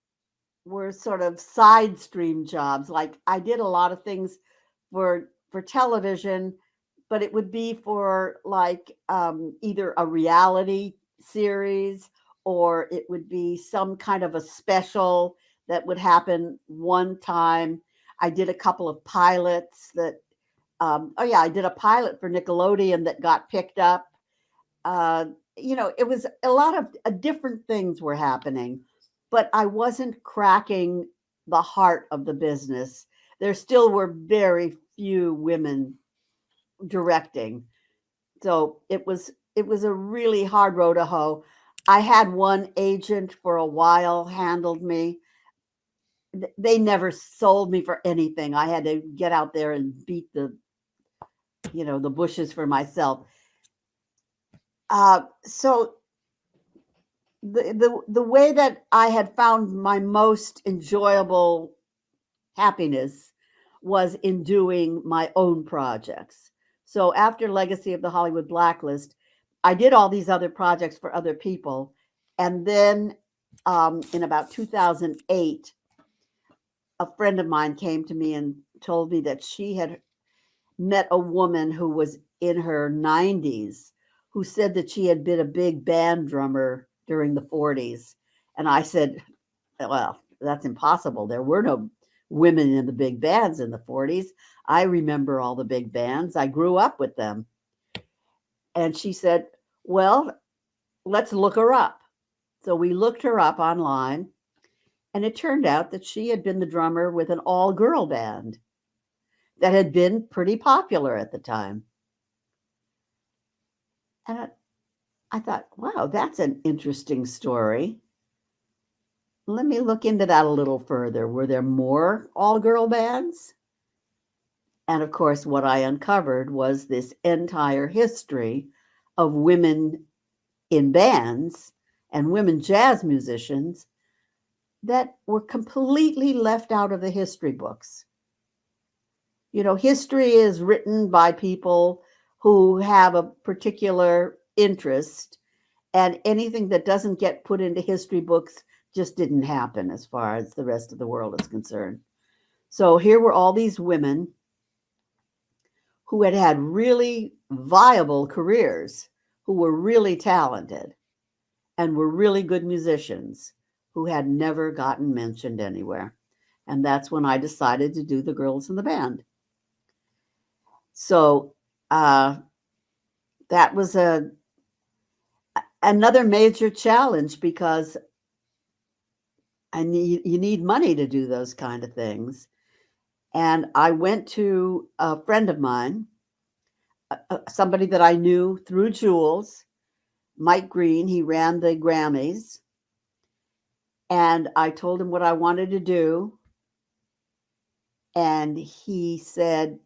sort of side stream jobs. Like I did a lot of things for television, but it would be for like either a reality series or it would be some kind of a special that would happen one time. I did a couple of pilots that I did a pilot for Nickelodeon that got picked up. It was a lot of different things were happening, but I wasn't cracking the heart of the business. There still were very few women directing. So it was a really hard road to hoe. I had one agent for a while handled me. They never sold me for anything. I had to get out there and beat the bushes for myself. So the way that I had found my most enjoyable happiness was in doing my own projects. So after Legacy of the Hollywood Blacklist, I did all these other projects for other people. And then in about 2008, a friend of mine came to me and told me that she had met a woman who was in her 90s who said that she had been a big band drummer during the 40s. And I said, well, that's impossible. There were no women in the big bands in the 40s. I remember all the big bands. I grew up with them. And she said, well, let's look her up. So we looked her up online, and it turned out that she had been the drummer with an all-girl band that had been pretty popular at the time. And I thought, wow, that's an interesting story. Let me look into that a little further. Were there more all-girl bands? And of course, what I uncovered was this entire history of women in bands and women jazz musicians that were completely left out of the history books. History is written by people who have a particular interest, and anything that doesn't get put into history books just didn't happen as far as the rest of the world is concerned. So here were all these women who had had really viable careers, who were really talented and were really good musicians, who had never gotten mentioned anywhere. And that's when I decided to do the Girls in the Band. So that was another major challenge, because you need money to do those kind of things. And I went to a friend of mine, somebody that I knew through Jules, Mike Green. He ran the Grammys. And I told him what I wanted to do. And he said,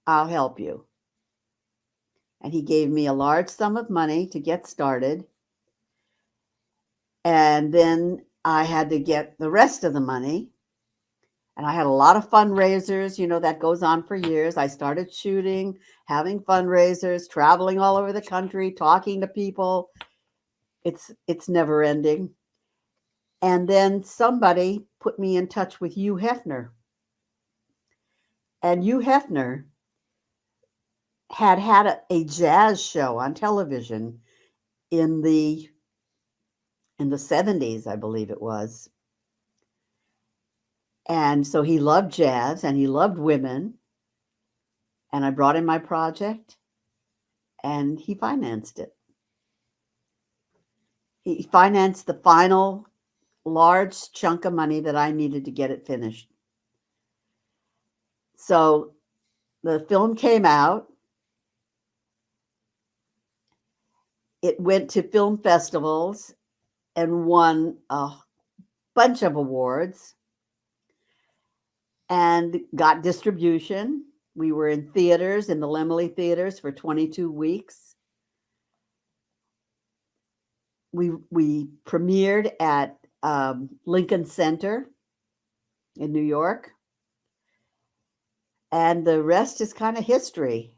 I'll help you. And he gave me a large sum of money to get started. And then I had to get the rest of the money. And I had a lot of fundraisers, that goes on for years. I started shooting, having fundraisers, traveling all over the country, talking to people. It's never ending. And then somebody put me in touch with Hugh Hefner. And Hugh Hefner had a jazz show on television in the 70s, I believe it was. And so he loved jazz and he loved women. And I brought in my project and he financed it. He financed the final large chunk of money that I needed to get it finished. So the film came out. It went to film festivals and won a bunch of awards and got distribution. We were in theaters, in the Laemmle theaters for 22 weeks. We premiered at Lincoln Center in New York. And the rest is kind of history.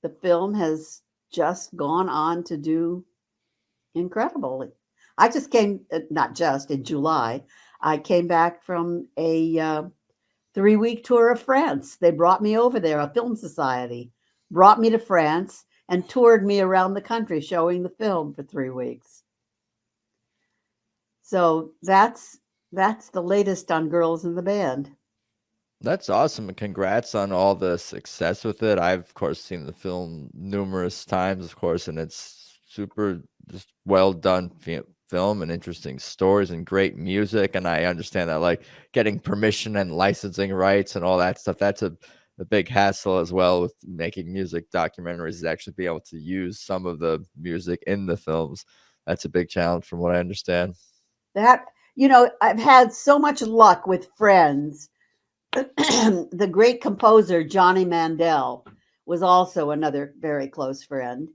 The film has just gone on to do incredibly. I just came, not just in July, I came back from a 3-week tour of France. They brought me over there, a film society brought me to France and toured me around the country showing the film for 3 weeks. So that's the latest on Girls in the Band. That's awesome, and congrats on all the success with it. I've, of course, seen the film numerous times, of course, and it's super just well done film and interesting stories and great music. And I understand that, like, getting permission and licensing rights and all that stuff, that's a big hassle as well with making music documentaries, is actually be able to use some of the music in the films. That's a big challenge from what I understand. That, I've had so much luck with friends. The great composer Johnny Mandel was also another very close friend.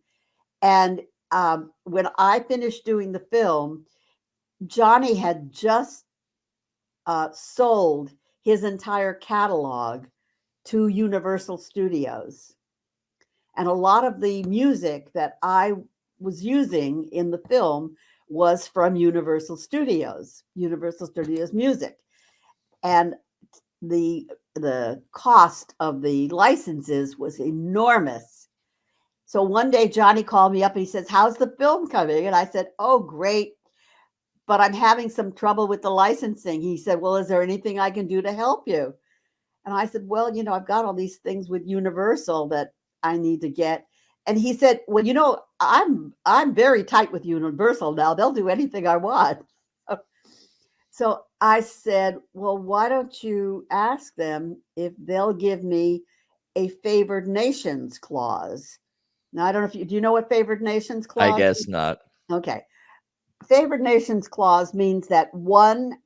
And when I finished doing the film, Johnny had just sold his entire catalog to Universal Studios. And a lot of the music that I was using in the film was from Universal Studios music. And the cost of the licenses was enormous. So one day Johnny called me up and he says, "How's the film coming?" And I said, "Oh, great, but I'm having some trouble with the licensing." He said, "Well, is there anything I can do to help you?" And I said, "Well, I've got all these things with Universal that I need to get." And he said, "Well, I'm very tight with Universal now. They'll do anything I want." So I said, "Well, why don't you ask them if they'll give me a favored nations clause?" Now, I don't know if do you know what favored nations clause I guess is? not. Okay. Favored nations clause means that one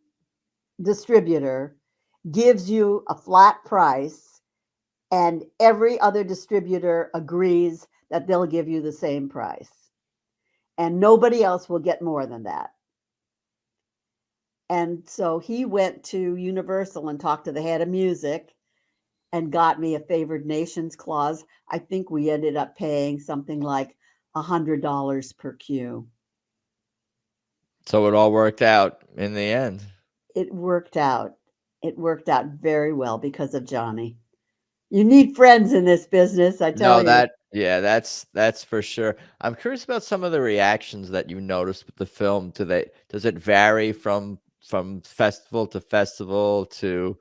distributor gives you a flat price and every other distributor agrees that they'll give you the same price. And nobody else will get more than that. And so he went to Universal and talked to the head of music and got me a favored nations clause. I think we ended up paying something like $100 per cue. So it all worked out in the end. It worked out. It worked out very well because of Johnny. You need friends in this business, I tell you. That's for sure. I'm curious about some of the reactions that you noticed with the film. Does it vary from festival to festival to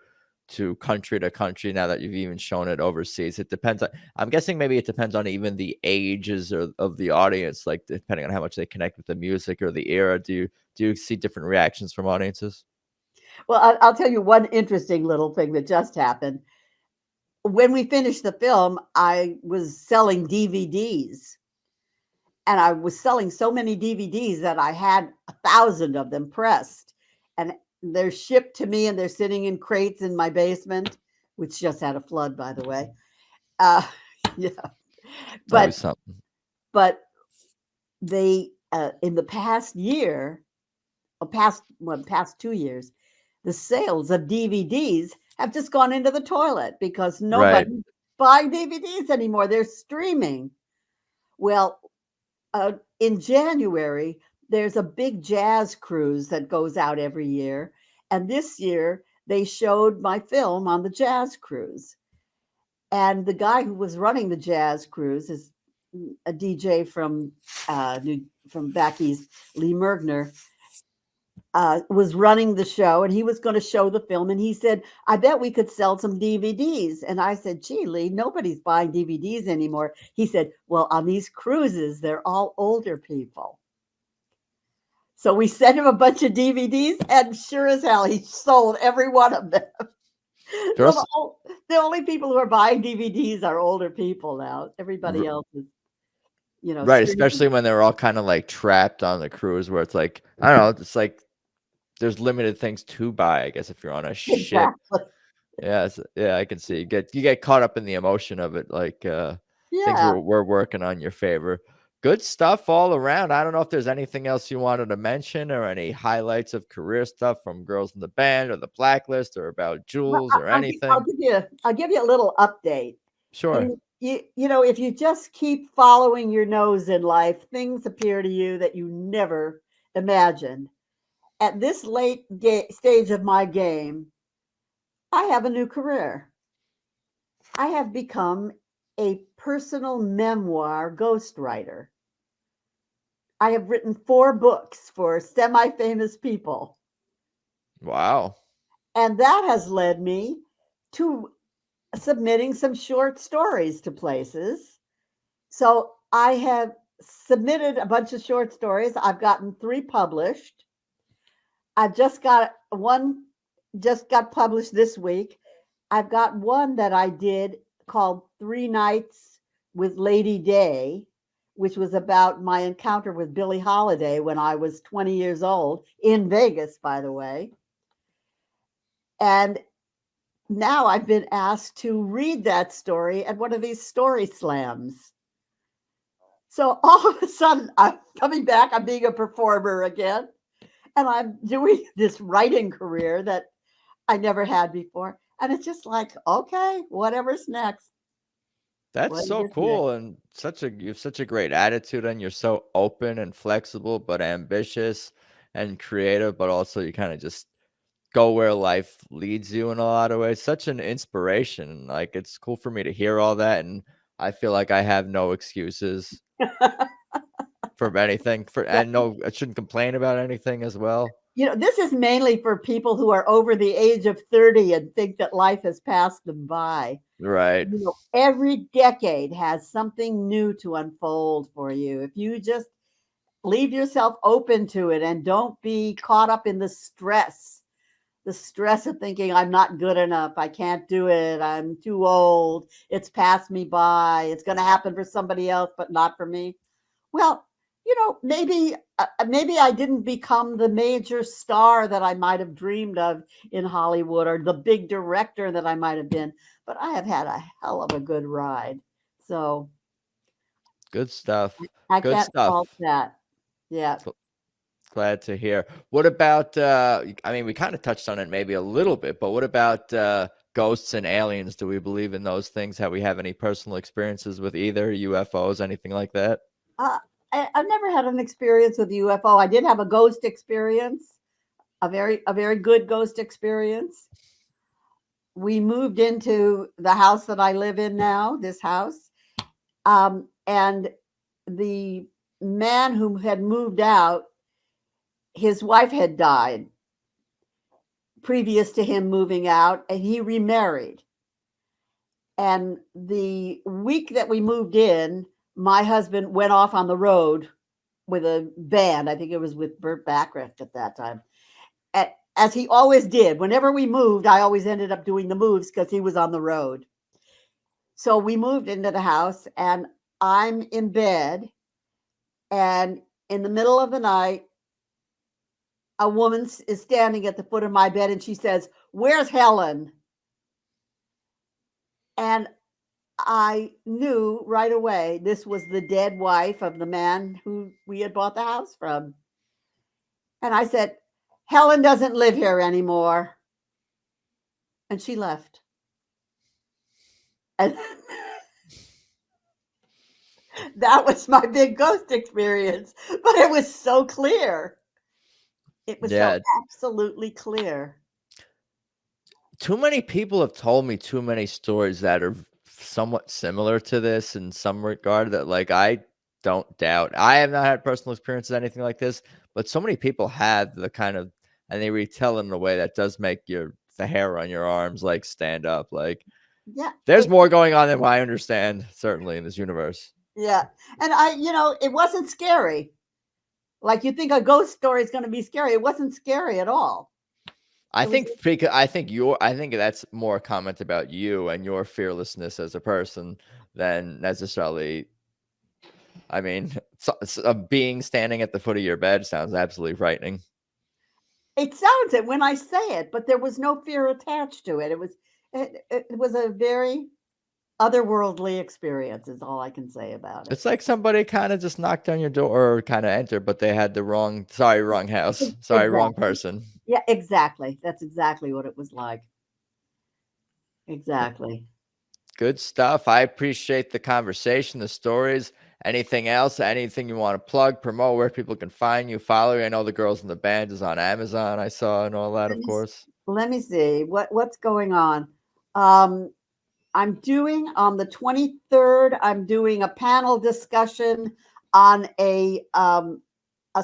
country to country now that you've even shown it overseas? It depends on, I'm guessing maybe it depends on even the ages of the audience, like depending on how much they connect with the music or the era. Do you see different reactions from audiences? Well, I'll tell you one interesting little thing that just happened. When we finished the film, I was selling DVDs. And I was selling so many DVDs that I had 1,000 of them pressed. And they're shipped to me and they're sitting in crates in my basement, which just had a flood, by the way. Yeah. But they, in the past year, past 2 years, the sales of DVDs have just gone into the toilet because nobody's buying DVDs anymore. They're streaming. Well, in January, there's a big jazz cruise that goes out every year. And this year, they showed my film on the jazz cruise. And the guy who was running the jazz cruise is a DJ from back east, Lee Mergner, was running the show, and he was going to show the film. And he said, "I bet we could sell some DVDs." And I said, "Gee, Lee, nobody's buying DVDs anymore." He said, "Well, on these cruises, they're all older people." So we sent him a bunch of DVDs, and sure as hell, he sold every one of them. So the only people who are buying DVDs are older people now. Everybody else is, right, especially when they're all kind of like trapped on the cruise, where it's like, I don't know, it's like there's limited things to buy, I guess, if you're on a ship. Yeah, I can see you get caught up in the emotion of it, like things were working on your favor. good stuff all around. I don't know if there's anything else you wanted to mention or any highlights of career stuff from Girls in the Band or the Blacklist or about Well, Jules or anything. I'll give you a little update. Sure. You know, if you just keep following your nose in life, things appear to you that you never imagined. At this late stage of my game, I have a new career. I have become a personal memoir ghostwriter. I have written 4 books for semi-famous people. Wow. And that has led me to submitting some short stories to places. So I have submitted a bunch of short stories. I've gotten 3 published. I've just got one just got published this week. I've got one that I did called 3 Nights with Lady Day, which was about my encounter with Billie Holiday when I was 20 years old in Vegas, by the way. And now I've been asked to read that story at one of these story slams. So all of a sudden, I'm coming back, I'm being a performer again, and I'm doing this writing career that I never had before. And it's just like, okay, whatever's next. That's so cool, and you have such a great attitude, and you're so open and flexible, but ambitious and creative, but also you kind of just go where life leads you in a lot of ways. Such an inspiration. Like, it's cool for me to hear all that, and I feel like I have no excuses for anything. And no, I shouldn't complain about anything as well. You know, this is mainly for people who are over the age of 30 and think that life has passed them by. Right. You know, every decade has something new to unfold for you. If you just leave yourself open to it and don't be caught up in the stress of thinking I'm not good enough, I can't do it, I'm too old, it's passed me by, it's going to happen for somebody else, but not for me. Well, you know, maybe I didn't become the major star that I might have dreamed of in Hollywood or the big director that I might have been, but I have had a hell of a good ride. So good stuff. I can't fault that. Yeah. Glad to hear. What about, I mean, we kind of touched on it maybe a little bit, but what about ghosts and aliens? Do we believe in those things? Have we have any personal experiences with either UFOs, anything like that? I've never had an experience with UFO. I did have a ghost experience, a very good ghost experience. We moved into the house that I live in now, this house, and the man who had moved out, his wife had died previous to him moving out, and he remarried. And the week that we moved in, my husband went off on the road with a band. I think it was with Burt Bacharach at that time. As he always did. Whenever we moved, I always ended up doing the moves because he was on the road. So we moved into the house, and I'm in bed. And in the middle of the night, a woman is standing at the foot of my bed, and she says, "Where's Helen?" And I knew right away this was the dead wife of the man who we had bought the house from. And I said, "Helen doesn't live here anymore." And she left. And that was my big ghost experience. But it was so clear. It was so absolutely clear. Too many people have told me too many stories that are somewhat similar to this in some regard that, like, I don't doubt. I have not had personal experiences anything like this, but so many people have the kind of, and they retell in a way that does make the hair on your arms like stand up. Like, yeah, there's more going on than I understand, certainly in this universe. Yeah, and it wasn't scary. Like, you think a ghost story is going to be scary. It wasn't scary at all. I think that's more a comment about you and your fearlessness as a person than necessarily. I mean, a being standing at the foot of your bed sounds absolutely frightening. It sounds it when I say it, but there was no fear attached to it. It was a very otherworldly experience is all I can say about it. It's like somebody kind of just knocked on your door or kind of entered, but they had the wrong house. Sorry, wrong Exactly. person. Yeah, exactly. That's exactly what it was like. Exactly. Good stuff. I appreciate the conversation, the stories. Anything else? Anything you want to plug, promote, where people can find you, follow you? I know the Girls in the Band is on Amazon. I saw and all that, of course. Let me see what's going on. I'm doing on the 23rd. I'm doing a panel discussion on a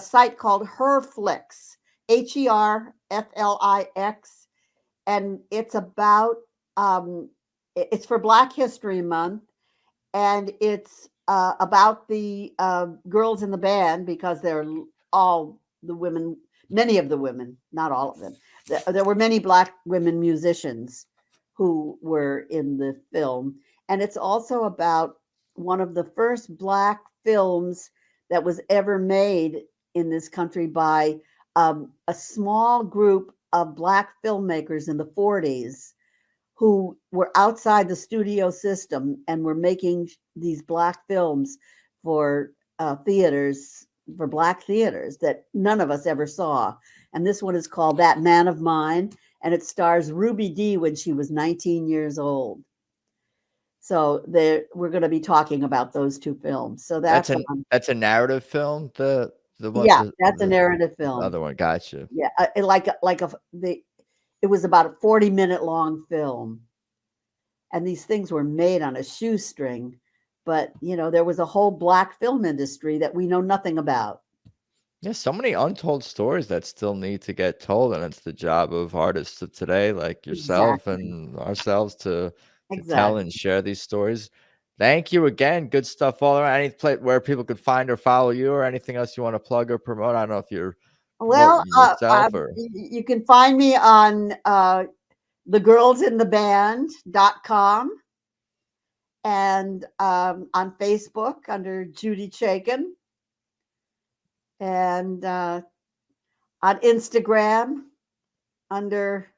site called Herflix, HERFLIX, and it's about it's for Black History Month, and it's about the girls in the band, because they're all the women, many of the women, not all of them. There were many Black women musicians who were in the film. And it's also about one of the first Black films that was ever made in this country by a small group of Black filmmakers in the 40s who were outside the studio system and were making these Black films for theaters, for Black theaters, that none of us ever saw. And this one is called That Man of Mine, and it stars Ruby Dee when she was 19 years old. So we're going to be talking about those two films. So that's a narrative film. The one, yeah, that's a narrative film. The other one, gotcha. Yeah, it was about a 40-minute long film, and these things were made on a shoestring. But there was a whole Black film industry that we know nothing about. Yeah, so many untold stories that still need to get told, and it's the job of artists of today, like yourself and ourselves, to tell and share these stories. Thank you again. Good stuff all around. Any place where people could find or follow you, or anything else you want to plug or promote? I don't know if you're yourself or you can find me on thegirlsintheband.com and on Facebook under Judy Chaikin, and on Instagram under,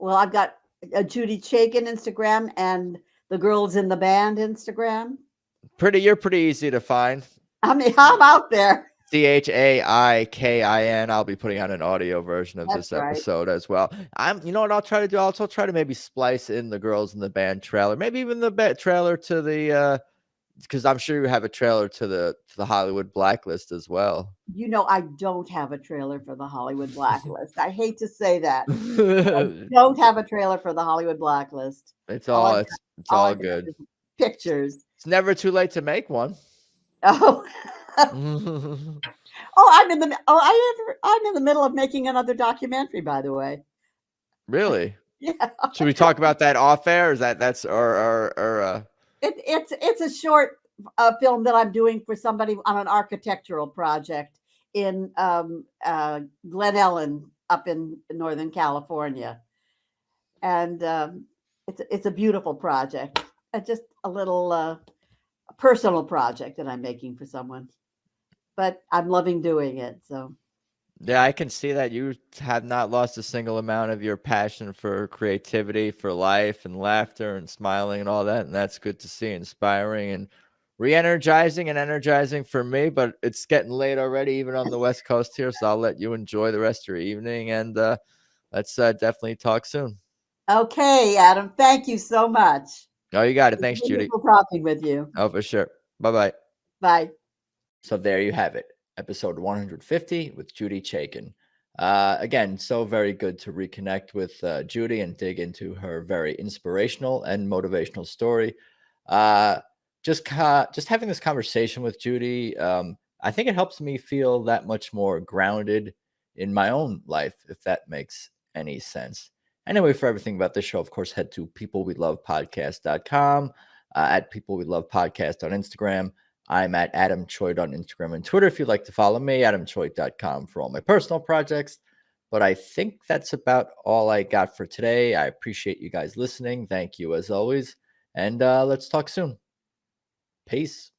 I've got a Judy Chaikin Instagram and the Girls in the Band Instagram. You're pretty easy to find. I mean, I'm out there. Chaikin. I'll be putting on an audio version of this episode as well. You know what I'll try to do? I'll also try to maybe splice in the Girls in the Band trailer, maybe even the trailer to the because I'm sure you have a trailer to the Hollywood Blacklist as well. I don't have a trailer for the Hollywood Blacklist. I hate to say that. I don't have a trailer for the Hollywood Blacklist. It's all good. Pictures. It's never too late to make one. Oh. I'm in the middle of making another documentary, by the way. Really? Yeah. Should we talk about that off air? Is that's It's a short film that I'm doing for somebody on an architectural project in Glen Ellen up in Northern California, and it's a beautiful project. Just a little personal project that I'm making for someone, but I'm loving doing it. So. Yeah, I can see that you have not lost a single amount of your passion for creativity, for life and laughter and smiling and all that. And that's good to see, inspiring and re-energizing and energizing for me. But it's getting late already, even on the West Coast here. So I'll let you enjoy the rest of your evening, and let's definitely talk soon. Okay, Adam. Thank you so much. Oh, you got it. Thanks, Judy. For talking with you. Oh, for sure. Bye-bye. Bye. So there you have it. Episode 150 with Judy Chaikin. Again, so very good to reconnect with Judy and dig into her very inspirational and motivational story. Just having this conversation with Judy, I think it helps me feel that much more grounded in my own life, if that makes any sense. Anyway, for everything about this show, of course, head to peoplewelovepodcast.com, at People We Love Podcast on Instagram. I'm at Adam Choid on Instagram and Twitter if you'd like to follow me, adamchoid.com for all my personal projects. But I think that's about all I got for today. I appreciate you guys listening. Thank you as always. And let's talk soon. Peace.